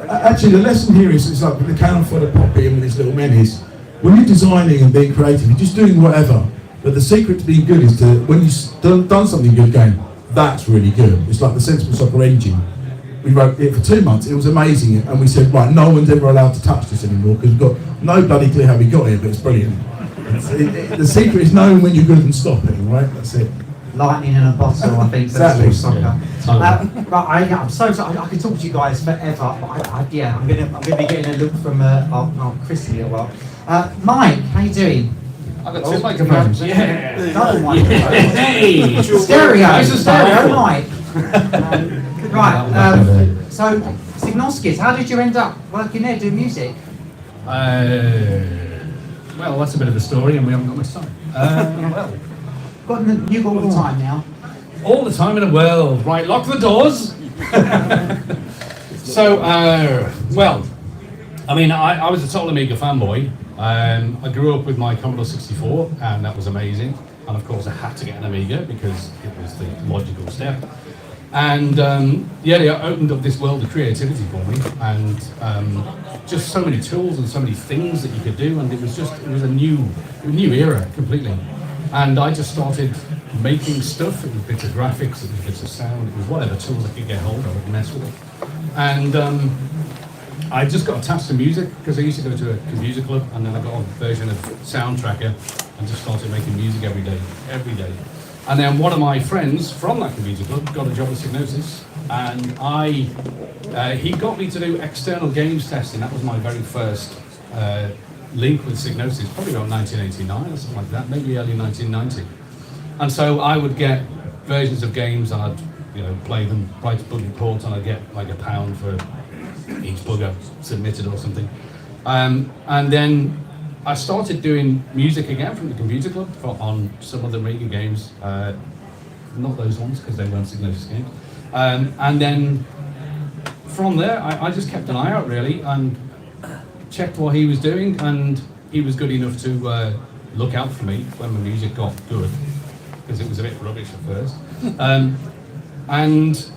Actually, the lesson here is it's like with the Cannon Fodder poppy and with these little men is when you're designing and being creative, you're just doing whatever. But the secret to being good is to when you've done something good, going, that's really good. It's like the Sensible Soccer engine. We wrote it for 2 months, it was amazing, and we said, right, no one's ever allowed to touch this anymore, because we've got no bloody clue how we got here, but it's brilliant. The secret is knowing when you're good and stopping, right? That's it. Lightning in a bottle, I think. Exactly. Soccer. I'm so sorry, I could talk to you guys forever, but I'm going to be getting a look from our Chris here. Well, Mike, how you doing? I've got 2 microphones. Yeah. Double microphone. Hey! Stereo. It's a Stereo, Mike. Right, so Psygnosis, how did you end up working there doing music? Well, that's a bit of a story, and we haven't got much time. You've got all the time now. All the time in the world. Right, lock the doors. So, well, I mean, I was a total Amiga fanboy. I grew up with my Commodore 64, and that was amazing. And of course, I had to get an Amiga because it was the logical step. And yeah, they opened up this world of creativity for me, and just so many tools and so many things that you could do, and it was a new era completely. And I just started making stuff. It was bits of graphics, it was bits of sound, it was whatever tools I could get hold of and mess with. And I just got attached to music because I used to go to a computer club, and then I got a version of Sound Tracker and just started making music every day. And then one of my friends from that computer club got a job at Psygnosis, and he got me to do external games testing. That was my very first link with Psygnosis, probably around 1989 or something like that, maybe early 1990. And so I would get versions of games, and I'd play them, write bug reports, and I'd get like £1 for each bug I submitted or something. And then I started doing music again from the computer club on some of the Amiga games, not those ones because they weren't Psygnosis games. And then from there, I just kept an eye out really and checked what he was doing, and he was good enough to look out for me when my music got good, because it was a bit rubbish at first. And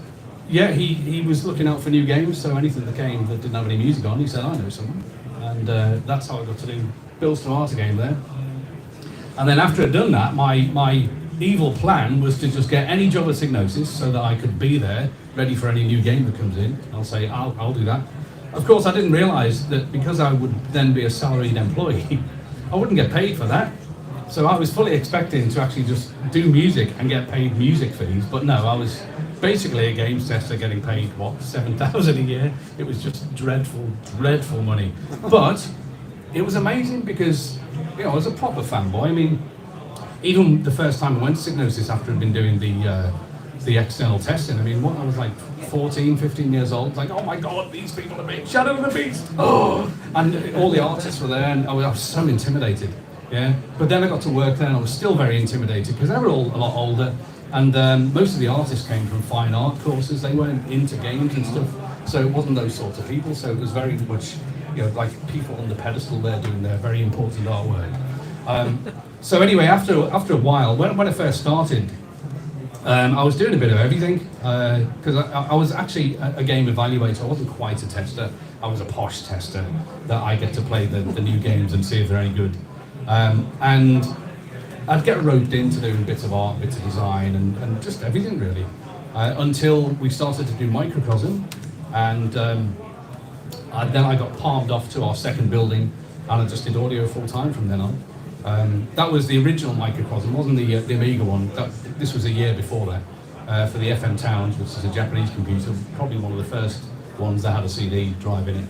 yeah, he was looking out for new games, so anything that came that didn't have any music on, he said, I know someone. And that's how I got to do Bill's Tomato game there. And then after I'd done that, my evil plan was to just get any job at Psygnosis so that I could be there, ready for any new game that comes in. I'll say, I'll do that. Of course, I didn't realise that because I would then be a salaried employee, I wouldn't get paid for that. So I was fully expecting to actually just do music and get paid music fees, but no, I was basically a games tester getting paid, what, 7,000 a year? It was just dreadful, dreadful money. But it was amazing because, I was a proper fanboy. I mean, even the first time I went to Psygnosis after I'd been doing the external testing, I mean, I was like 14, 15 years old, like, oh my God, these people are big, Shadow of the Beast, oh! And all the artists were there, and I was so intimidated, yeah? But then I got to work there, and I was still very intimidated, because they were all a lot older, and most of the artists came from fine art courses, they weren't into games and stuff, so it wasn't those sorts of people, so it was very much, like people on the pedestal there doing their very important artwork. So anyway, after a while, when I first started, I was doing a bit of everything, because I was actually a game evaluator. I wasn't quite a tester. I was a posh tester that I get to play the new games and see if they're any good. And I'd get roped into doing bits of art, bits of design, and just everything really, until we started to do Microcosm, and then I got palmed off to our second building, and I just did audio full time from then on. That was the original Microcosm, wasn't the Amiga one. This was a year before that, for the FM Towns, which is a Japanese computer, probably one of the first ones that had a CD drive in it.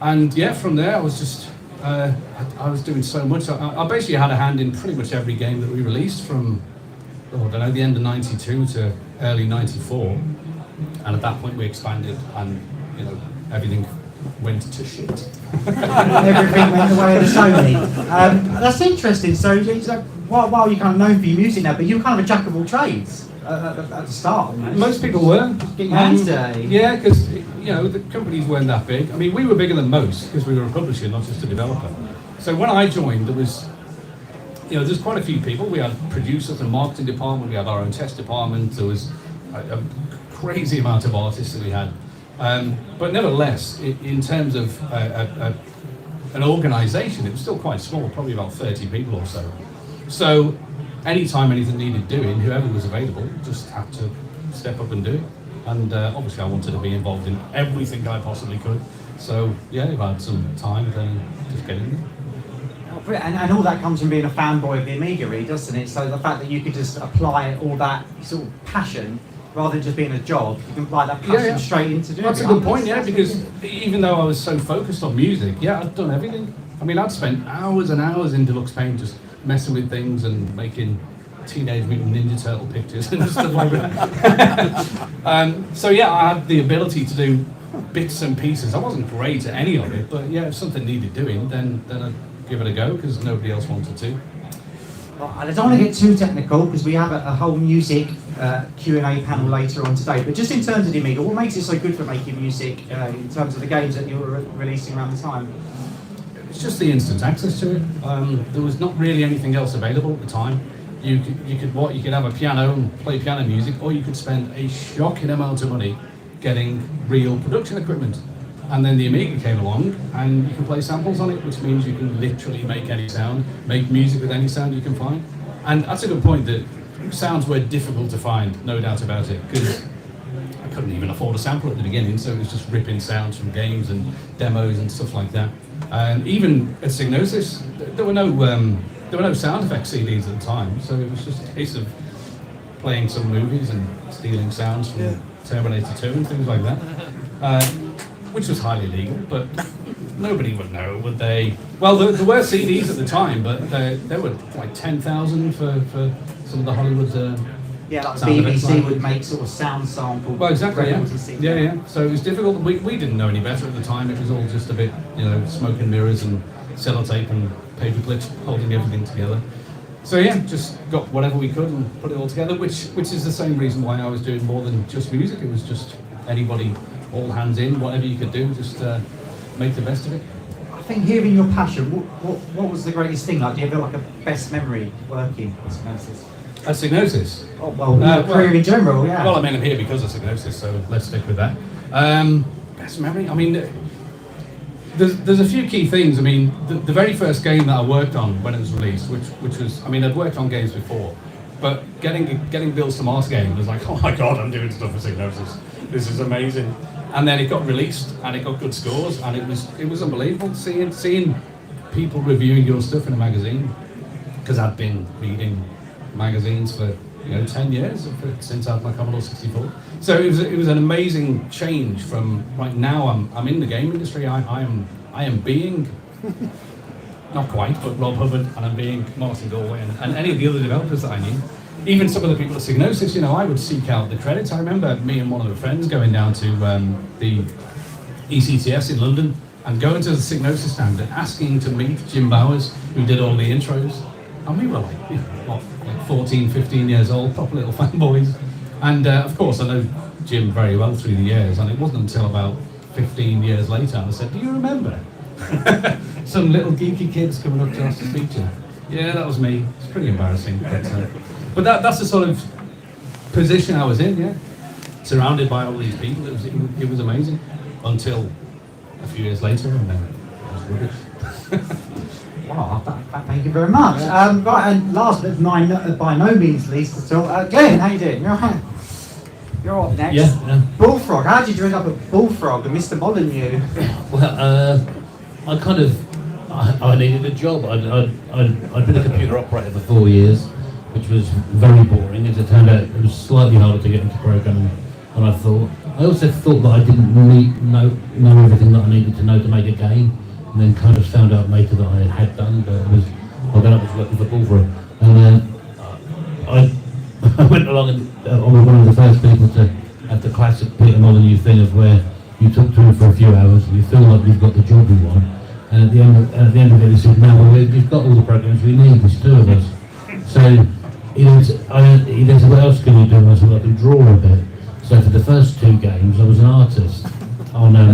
And yeah, from there I was just, I was doing so much. I basically had a hand in pretty much every game that we released from, I don't know, the end of '92 to early '94. And at that point we expanded, and everything went to shit. Everything went the way of the Sony. That's interesting. So, while you're kind of known for your music now, but you're kind of a jack of all trades at the start. Most people were. Getting your hands dirty. Yeah, because the companies weren't that big. I mean, we were bigger than most because we were a publisher, not just a developer. So when I joined, there was, there's quite a few people. We had producers and marketing department. We had our own test department. There was a crazy amount of artists that we had. But nevertheless, in terms of an organisation, it was still quite small, probably about 30 people or so. So anytime anything needed doing, whoever was available just had to step up and do it. And obviously I wanted to be involved in everything I possibly could. So yeah, if I had some time, then just get in there. And all that comes from being a fanboy of the Amiga, really, doesn't it? So the fact that you could just apply all that sort of passion, rather than just being a job, you can apply that passion straight into doing it. That's a good point, yeah, because even though I was so focused on music, yeah, I'd done everything. I mean, I'd spent hours and hours in Deluxe Paint just messing with things and making Teenage Mutant Ninja Turtle pictures and stuff like that. So yeah, I had the ability to do bits and pieces. I wasn't great at any of it, but yeah, if something needed doing, then I'd give it a go, because nobody else wanted to. Well, I don't want to get too technical, because we have a whole music Q&A panel later on today, but just in terms of the Amiga, what makes it so good for making music in terms of the games that you were releasing around the time? It's just the instant access to it. There was not really anything else available at the time. You could have a piano and play piano music, or you could spend a shocking amount of money getting real production equipment. And then the Amiga came along, and you can play samples on it, which means you can literally make any sound, make music with any sound you can find. And that's a good point, that sounds were difficult to find, no doubt about it, because I couldn't even afford a sample at the beginning, so it was just ripping sounds from games and demos and stuff like that. And even at Psygnosis, there were no sound effects CDs at the time, so it was just a case of playing some movies and stealing sounds from Terminator 2 and things like that, which was highly illegal, but nobody would know, would they? Well, there were CDs at the time, but they were like 10,000 for some of the Hollywood Yeah, like the sound effects BBC line. would make sort of sound sample. Well, exactly, yeah. records and CDs. Yeah. So it was difficult. We didn't know any better at the time. It was all just a bit, smoke and mirrors and sellotape and paper clips holding everything together. So yeah, just got whatever we could and put it all together, which is the same reason why I was doing more than just music. It was just anybody, all hands in, whatever you could do, just make the best of it. I think hearing your passion, what was the greatest thing? Like, do you have like a best memory working with Psygnosis? At Psygnosis? Oh, well, your career in general, yeah. Well, I mean, I'm here because of Psygnosis, so let's stick with that. Best memory? I mean, there's a few key things. I mean, the very first game that I worked on when it was released, which was, I mean, I'd worked on games before, but getting Bill Samar's game was like, oh my god, I'm doing stuff for Psygnosis. This is amazing. And then it got released and it got good scores, and it was unbelievable seeing people reviewing your stuff in a magazine, because I'd been reading magazines for 10 years since I had my Commodore 64. So it was an amazing change from right now. I'm in the game industry. I am being not quite, but Rob Hubbard, and I'm being Martin Galway and any of the other developers that I knew. Even some of the people at Psygnosis, I would seek out the credits. I remember me and one of the friends going down to the ECTS in London and going to the Psygnosis stand and asking to meet Jim Bowers, who did all the intros. And we were like 14, 15 years old, proper little fanboys. And of course, I know Jim very well through the years, and it wasn't until about 15 years later I said, do you remember? Some little geeky kids coming up to us to speak to you. Yeah, that was me. It's pretty embarrassing. But that's the sort of position I was in, yeah. Surrounded by all these people, it was amazing. Until a few years later, and then it was rubbish. Wow, thank you very much. Right, and last but by no means least at all, Glenn, how you doing? You're up next. Yeah. Bullfrog, how did you end up at Bullfrog and Mr. Molyneux? Well, I needed a job. I'd been a computer operator for 4 years, which was very boring. As it turned out, it was slightly harder to get into programming than I thought. I also thought that I didn't know everything that I needed to know to make a game, and then kind of found out later that I had done, but then I was working for Bullfrog. And then I went along and I was one of the first people to have the classic Peter Molyneux thing of where you talk to him for a few hours and you feel like you've got the job you want, and at the end of it he said, no, well, we've got all the programs we need, there's two of us. So he then said, what else can you do? And I said, I can draw a bit. So for the first two games I was an artist on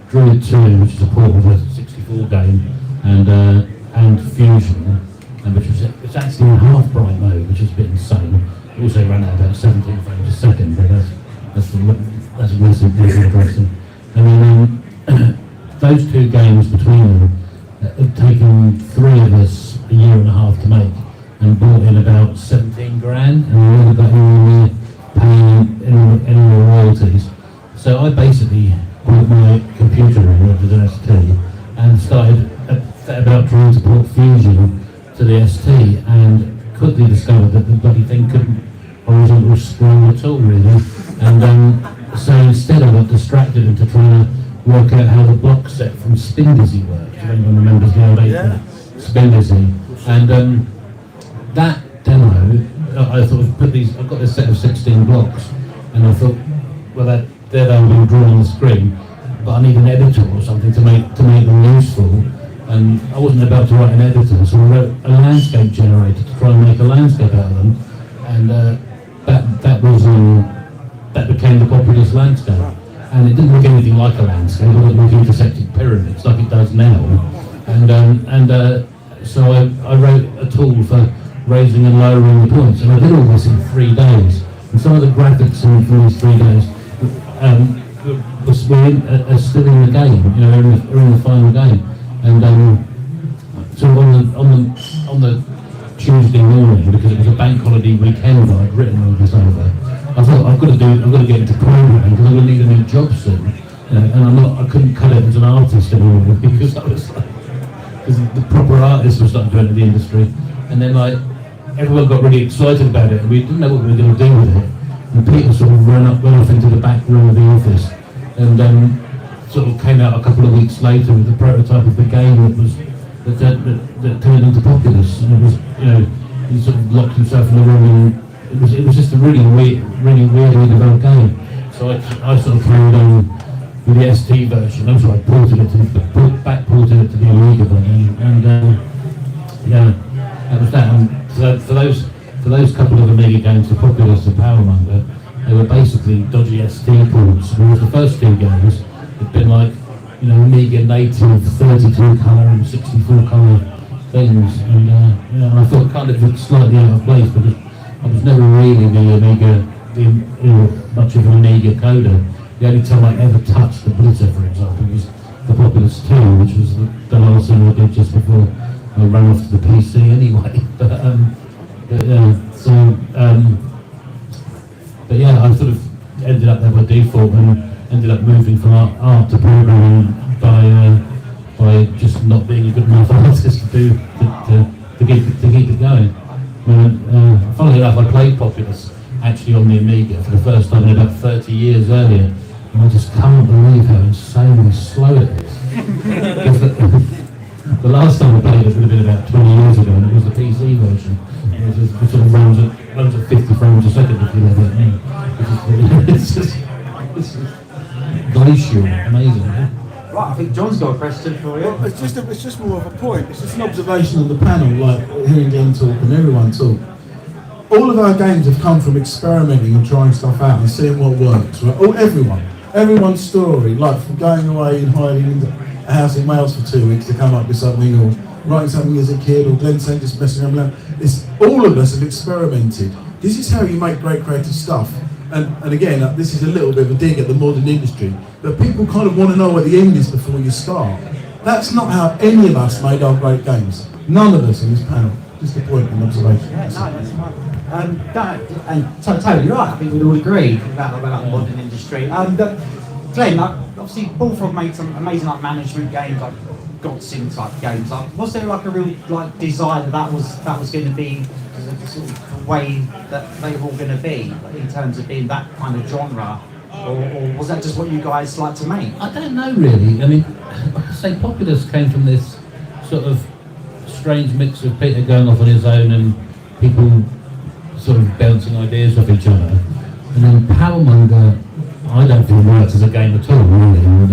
Druid 2, which is a port of a 64 game, and Fusion, which was it's actually in half bright mode, which is a bit insane. It also ran at about 17 frames a second, but that's really interesting. And then those two games between them have taken 3 of us a year and a half to make, and brought in about 17 grand, and we really got any paying any more royalties. So I basically brought my computer in, which was an ST, and started about trying to port Fusion to the ST, and quickly discovered that the bloody thing couldn't horizontal scroll at all, really. And so instead I got distracted into trying to work out how the block set from Spin Dizzy worked. If anyone remembers the old 8-bit Spin Dizzy. And that demo, I thought I've got this set of 16 blocks, and I thought, well, they're all being drawn on the screen, but I need an editor or something to make them useful. And I wasn't about to write an editor, so I wrote a landscape generator to try and make a landscape out of them, and that became the Populous landscape. And it didn't look anything like a landscape; it looked like intersected pyramids, like it does now. So I wrote a tool for raising and lowering the points, and I did all this in 3 days. And some of the graphics in these 3 days are still in the game, are in the final game. And so on the Tuesday morning, because it was a bank holiday weekend that I'd written all this over, I thought I've got to get into programming because I'm going to need a new job soon. And I couldn't cut it as an artist anymore because the proper artists were starting to enter the industry. And then everyone got really excited about it, and we didn't know what we were going to do with it. And Peter sort of ran off into the back room of the office, and sort of came out a couple of weeks later with the prototype of the game that turned into Populous. And it was, he sort of locked himself in the room, and it was just a really weirdly developed game. So I sort of carried on with the ST version. That's why I ported it to the Amiga version, and yeah, that was that. And so for those couple of Amiga games, the Populous and Powermonger, they were basically dodgy ST ports. Whereas the first two games had been like, you know, Amiga native 32 colour and 64 colour things, and you know, I thought kind of slightly out of place because I was never really much of an Amiga coder. The only time I ever touched the Blitter, for example, was the Populous 2, which was the last thing I did just before I ran off to the PC anyway. But yeah, I sort of ended up there by default and ended up moving from art to programming by just not being a good enough artist to keep it going. Funnily enough, I played Populous actually on the Amiga for the first time in about 30 years earlier, and I just can't believe how insanely slow it is. The last time I played it would have been about 20 years ago, and it was the PC version. It sort of runs at 50 frames a second if you let it in. It's just glacial, amazing. Right, I think John's got a question for you. Well, it's just more of a point. It's just an observation on the panel, like hearing Glenn talk and everyone talk. All of our games have come from experimenting and trying stuff out and seeing what works. Right? Everyone's story, like from going away and hiding in a house in Wales for 2 weeks to come up with something, or writing something as a kid, or Glenn saying just messing around. It's all of us have experimented. This is how you make great creative stuff. And again, this is a little bit of a dig at the modern industry, but people kind of want to know where the end is before you start. That's not how any of us made our great games. None of us in this panel. Just a point of observation. Yeah, no, that's fine. And totally right. I think we all agree about the modern industry. But Glenn, obviously Bullfrog made some amazing management games, like Godsend type games. Was there a real desire that was going to be the sort of way that they were all going to be in terms of being that kind of genre, or was that just what you guys like to make? I don't know really. I mean, like I say, Populous came from this sort of strange mix of Peter going off on his own and people sort of bouncing ideas off each other. And then Powermonger, I don't think works as a game at all, really. And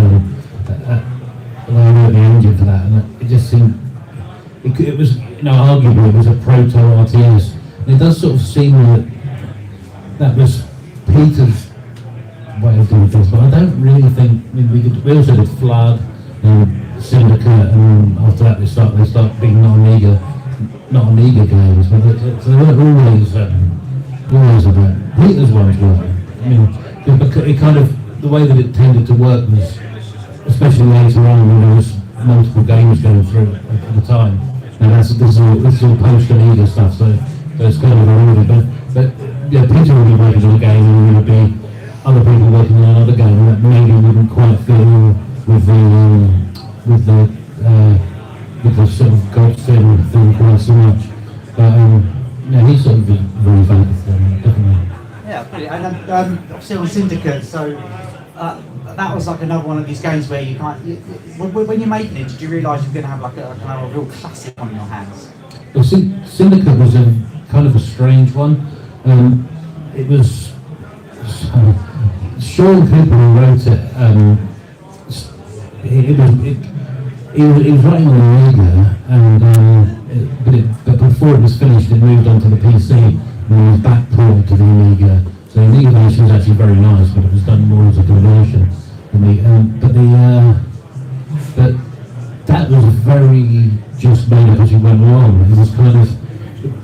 I know the engine for that, and it just seemed, it was, arguably it was a proto-RTS. And it does sort of seem that was Peter's way of doing things, but I don't really think, we also did Flood and Syndicate, and after that they start being not Amiga games, but they weren't always about Peter's ones were. I mean, it kind of, the way that it tended to work was, especially later on when there was multiple games going through at the time. And this is all post-Amiga stuff, so it's kind of irrelevant. But yeah, Peter would be working on a game, and there would be other people working on another game, and that maybe wouldn't quite fit in with the sort of Godsend thing quite so much. But yeah, he's sort of very valuable for them, definitely. Yeah, brilliant. And obviously on Syndicate, so that was another one of these games where you can't. When you're making it, did you realise you're going to have a real classic on your hands? Well, Syndicate was a kind of a strange one. It was Sean Cooper who wrote it. He was writing on the Amiga, but before it was finished, it moved on to the PC and it was backported to the Amiga. So the Amiga version was actually very nice, but it was done more as a conversion. But that was very just made up as you went along.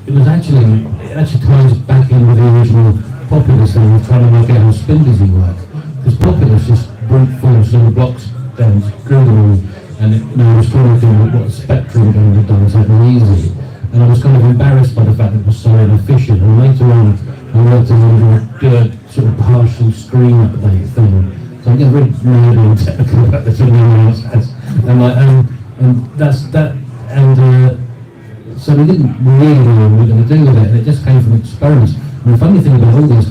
It actually ties back in with the original Populous thing of trying to work out how spin dizzy work. Because Populous just brute force all the blocks down, drew them all, and I was trying to think what Spectrum game had done, so it was easy. And I was kind of embarrassed by the fact that it was so inefficient. And later on, I worked on do a sort of partial screen update thing. So I'm getting really nerdy and technical about this so we didn't really know what we were going to do with it, and it just came from experiments. And the funny thing about all these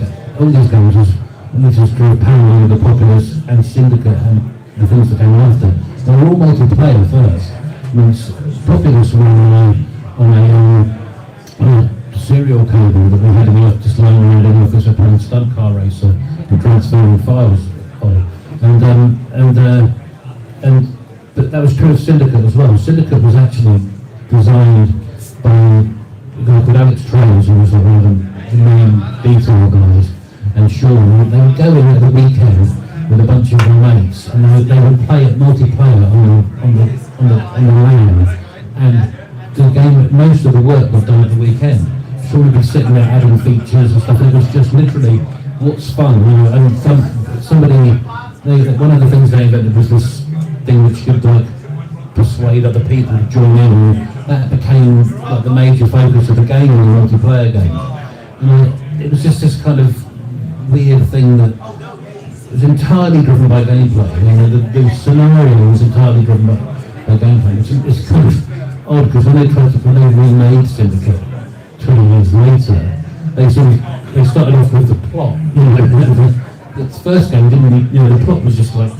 games was, which is true of Powermonger, the Populous, and Syndicate, and the things that came after, they were all multiplayer first. I mean, Populous were on a serial cable that we had in the office, just lying around in the office. We're playing stunt car racer and transferring files on. But that was true of Syndicate as well. Syndicate was actually designed by a guy called Alex Trails, who was one of the main detail guys, and Sean. They would go in at the weekend with a bunch of their mates, and they would play it multiplayer on the LAN, and the game, most of the work was done at the weekend. Sean would be sitting there adding features and stuff. It was just literally what's fun, you know. And one of the things they invented was this thing which could like persuade other people to join in, and that became like the major focus of the game, in the multiplayer game. And it was just this kind of weird thing that was entirely driven by gameplay. You know, the scenario was entirely driven by gameplay. It's kind of odd because when they remade Syndicate 20 years later, they started off with the plot. You know, the first game didn't really, you know, the plot was just like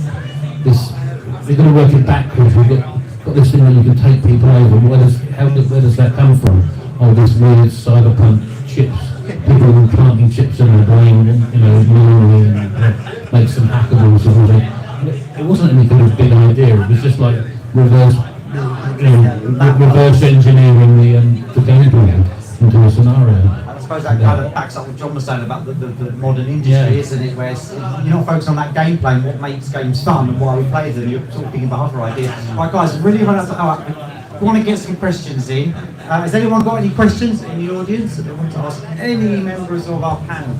this. We're going to work it backwards. We've got this thing where you can take people over. Where does that come from? Oh, this weird cyberpunk chips. People planting chips in their brain, you know, manually, and makes them hackable or something. It wasn't any kind of big idea. It was just like reverse engineering the gameplay into a scenario. I suppose that kind of backs up what John was saying about the modern industry, isn't it? Where you're not focused on that gameplay and what makes games fun and why we play them. You're sort of thinking about other ideas. Right, guys, really want to get some questions in. Has anyone got any questions in the audience that they want to ask any members of our panel?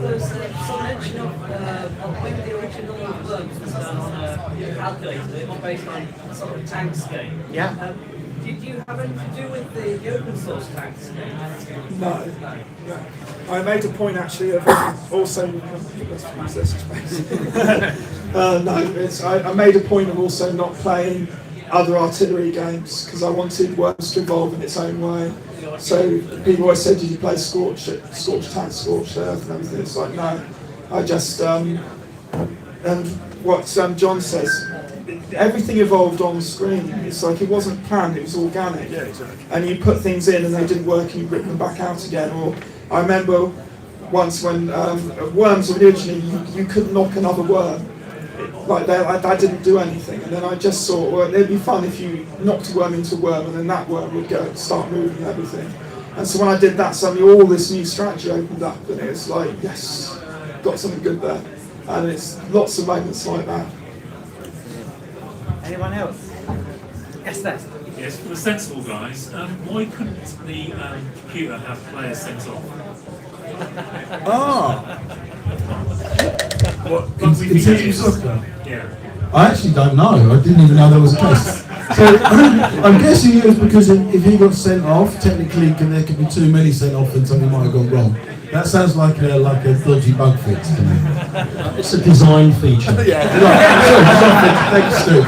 There's some mention of when the original Worms was done on a calculator. It was based on a sort of tanks game. Yeah. Did you have anything to do with the open source tanks game? No. I made a point actually of also. I made a point of also not playing other artillery games because I wanted Worms to evolve in its own way. So people always said, "Did you play Scorched Tanks, Scorched Earth, and everything?" It's like, no. I just and what John says. Everything evolved on screen. It's like it wasn't planned, it was organic. Yeah, exactly. And you put things in and they didn't work and you rip them back out again. Or I remember once when Worms originally, you couldn't knock another worm. Like that didn't do anything. And then I just thought, well, it'd be fun if you knocked a worm into a worm and then that worm would start moving and everything. And so when I did that, suddenly all this new strategy opened up and it was like, yes, got something good there. And it's lots of moments like that. Anyone else? Yes, that's. Yes, for the sensible guys, why couldn't the computer have players sent off? What, in sensible software? Yeah. I actually don't know. I didn't even know there was a case. So I'm guessing it was because if he got sent off, technically there could be too many sent off and something might have gone wrong. That sounds like a dodgy bug fix to me. It's a design feature. Yeah. Thanks, Stoo.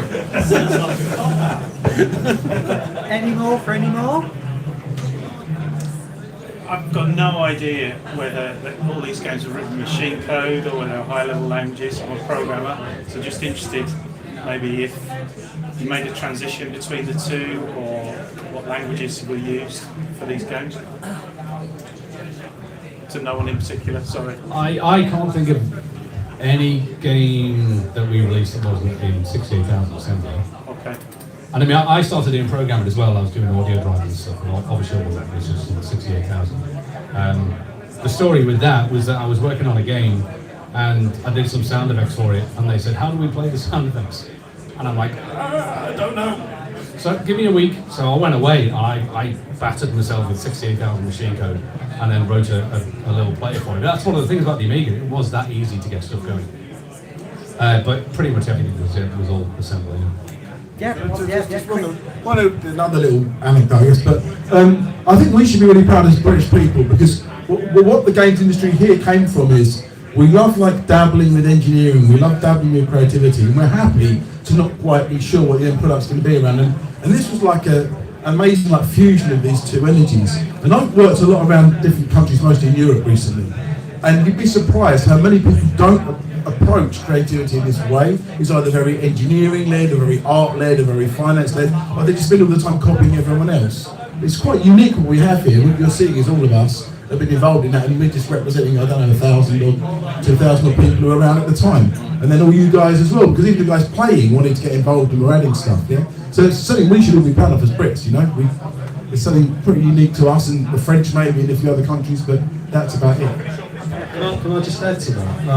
Any more for any more? I've got no idea whether all these games are written machine code or whether they're high-level languages. I'm a programmer, so just interested maybe if you made a transition between the two or what languages were used for these games. To no one in particular, sorry. I can't think of any game that we released that wasn't in 68,000 assembly. Okay. And I mean, I started doing programming as well. I was doing audio driving and stuff, and obviously all of that was just in 68,000. The story with that was that I was working on a game, and I did some sound effects for it, and they said, "How do we play the sound effects?" And I'm like, I don't know. So give me a week. So I went away, and I battered myself with 68,000 machine code, and then wrote a little player for it. That's one of the things about the Amiga. It was that easy to get stuff going. But pretty much everything was all assembly. Another little anecdote, I guess, but I think we should be really proud as British people because what the games industry here came from is we love dabbling with engineering, we love dabbling with creativity, and we're happy to not quite be sure what the end product's going to be around. And this was like an amazing fusion of these two energies. And I've worked a lot around different countries, mostly in Europe recently, and you'd be surprised how many people don't approach creativity in this way. It's either very engineering-led, or very art-led, or very finance-led, or they just spend all the time copying everyone else. it's quite unique what we have here. What you're seeing is all of us have been involved in that, and we're just representing, I don't know, 1,000 or 2,000 people who were around at the time. And then all you guys as well, because even the guys playing wanted to get involved and were adding stuff, yeah? So it's something we should all be proud of as Brits, you know? It's something pretty unique to us and the French maybe in a few other countries, but that's about it. Can I just add to that?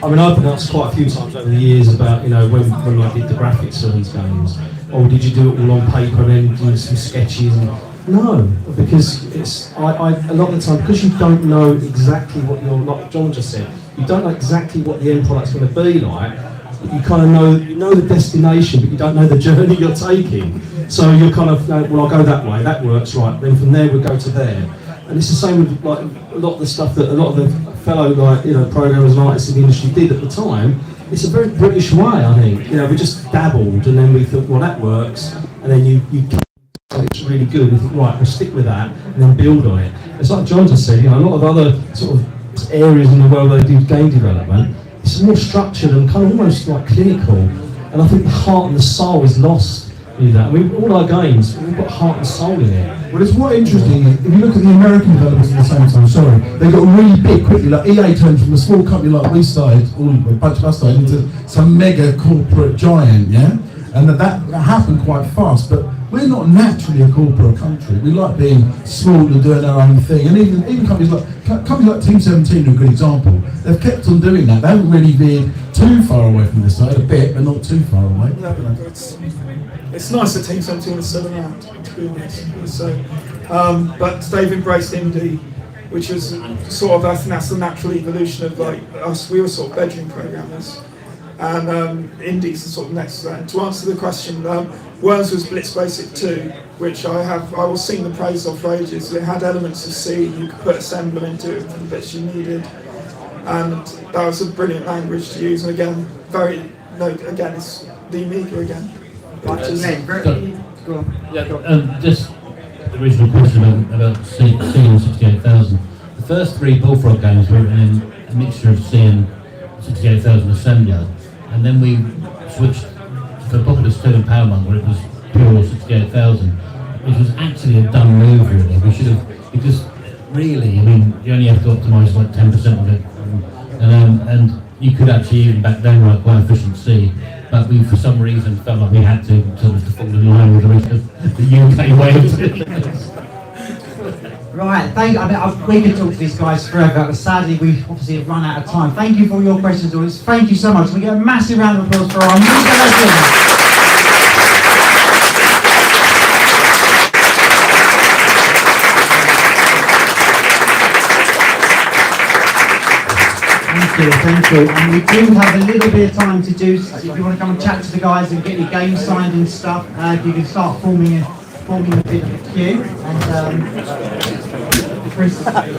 I mean, I've been asked quite a few times over the years about, you know, when I did the graphics of these games, or did you do it all on paper and then do some sketches? No, because it's a lot of the time, because you don't know exactly what you're, like John just said, you don't know exactly what the end product's going to be like. You kind of know the destination, but you don't know the journey you're taking. So you're kind of, well, I'll go that way, that works, right, then from there we'll go to there. And it's the same with like a lot of the stuff that a lot of the fellow, like, you know, programmers and artists in the industry did at the time. It's a very British way, I think. You know, we just dabbled and then we thought, well, that works, and then you it's really good, and you think, right, we'll stick with that and then build on it. It's like John just said, you know, a lot of other sort of areas in the world where they do game development, it's more structured and kind of almost like clinical, and I think the heart and the soul is lost in that. I mean, all our games, we've got heart and soul in it. Well, it's what interesting, if you look at the American developers at the same time, they got really big quickly, like EA turned from a small company like we started, a bunch of us started, into some mega corporate giant, yeah? And that happened quite fast, but we're not naturally a corporate country. We like being small and doing our own thing, and even companies like Team 17 are a good example. They've kept on doing that. They haven't really been too far away from this side, a bit, but not too far away. It's nice that Team 17 is still around, to be honest. So, but they've embraced indie, which is sort of, I think that's the natural evolution of like us. We were sort of bedroom programmers, and indie's the sort of next to that. And to answer the question, Worms was Blitz Basic 2, which I was singing the praise of for ages. It had elements of C, you could put assembler into it for the bits you needed, and that was a brilliant language to use. And again, it's the Amiga again. Just the original question about C and 68,000. The first three Bullfrog games were in a mixture of C and 68,000 assembler, and then we switched for Popular Stoo and Powermonk, where it was pure 68,000, which was actually a dumb move, really. We should have, because really, I mean, you only have to optimise like 10% of it, and you could actually even back then write quite efficient C, but we for some reason felt like we had to sort of fall in line with the rest of the UK way of doing it. Right, we could talk to these guys forever, but sadly we obviously have run out of time. Thank you for your questions, audience. Thank you so much. We get a massive round of applause for our Amiga legends. Thank you. And we do have a little bit of time to do, so if you want to come and chat to the guys and get your game signed and stuff, you can start forming a bit of a queue. And Chris.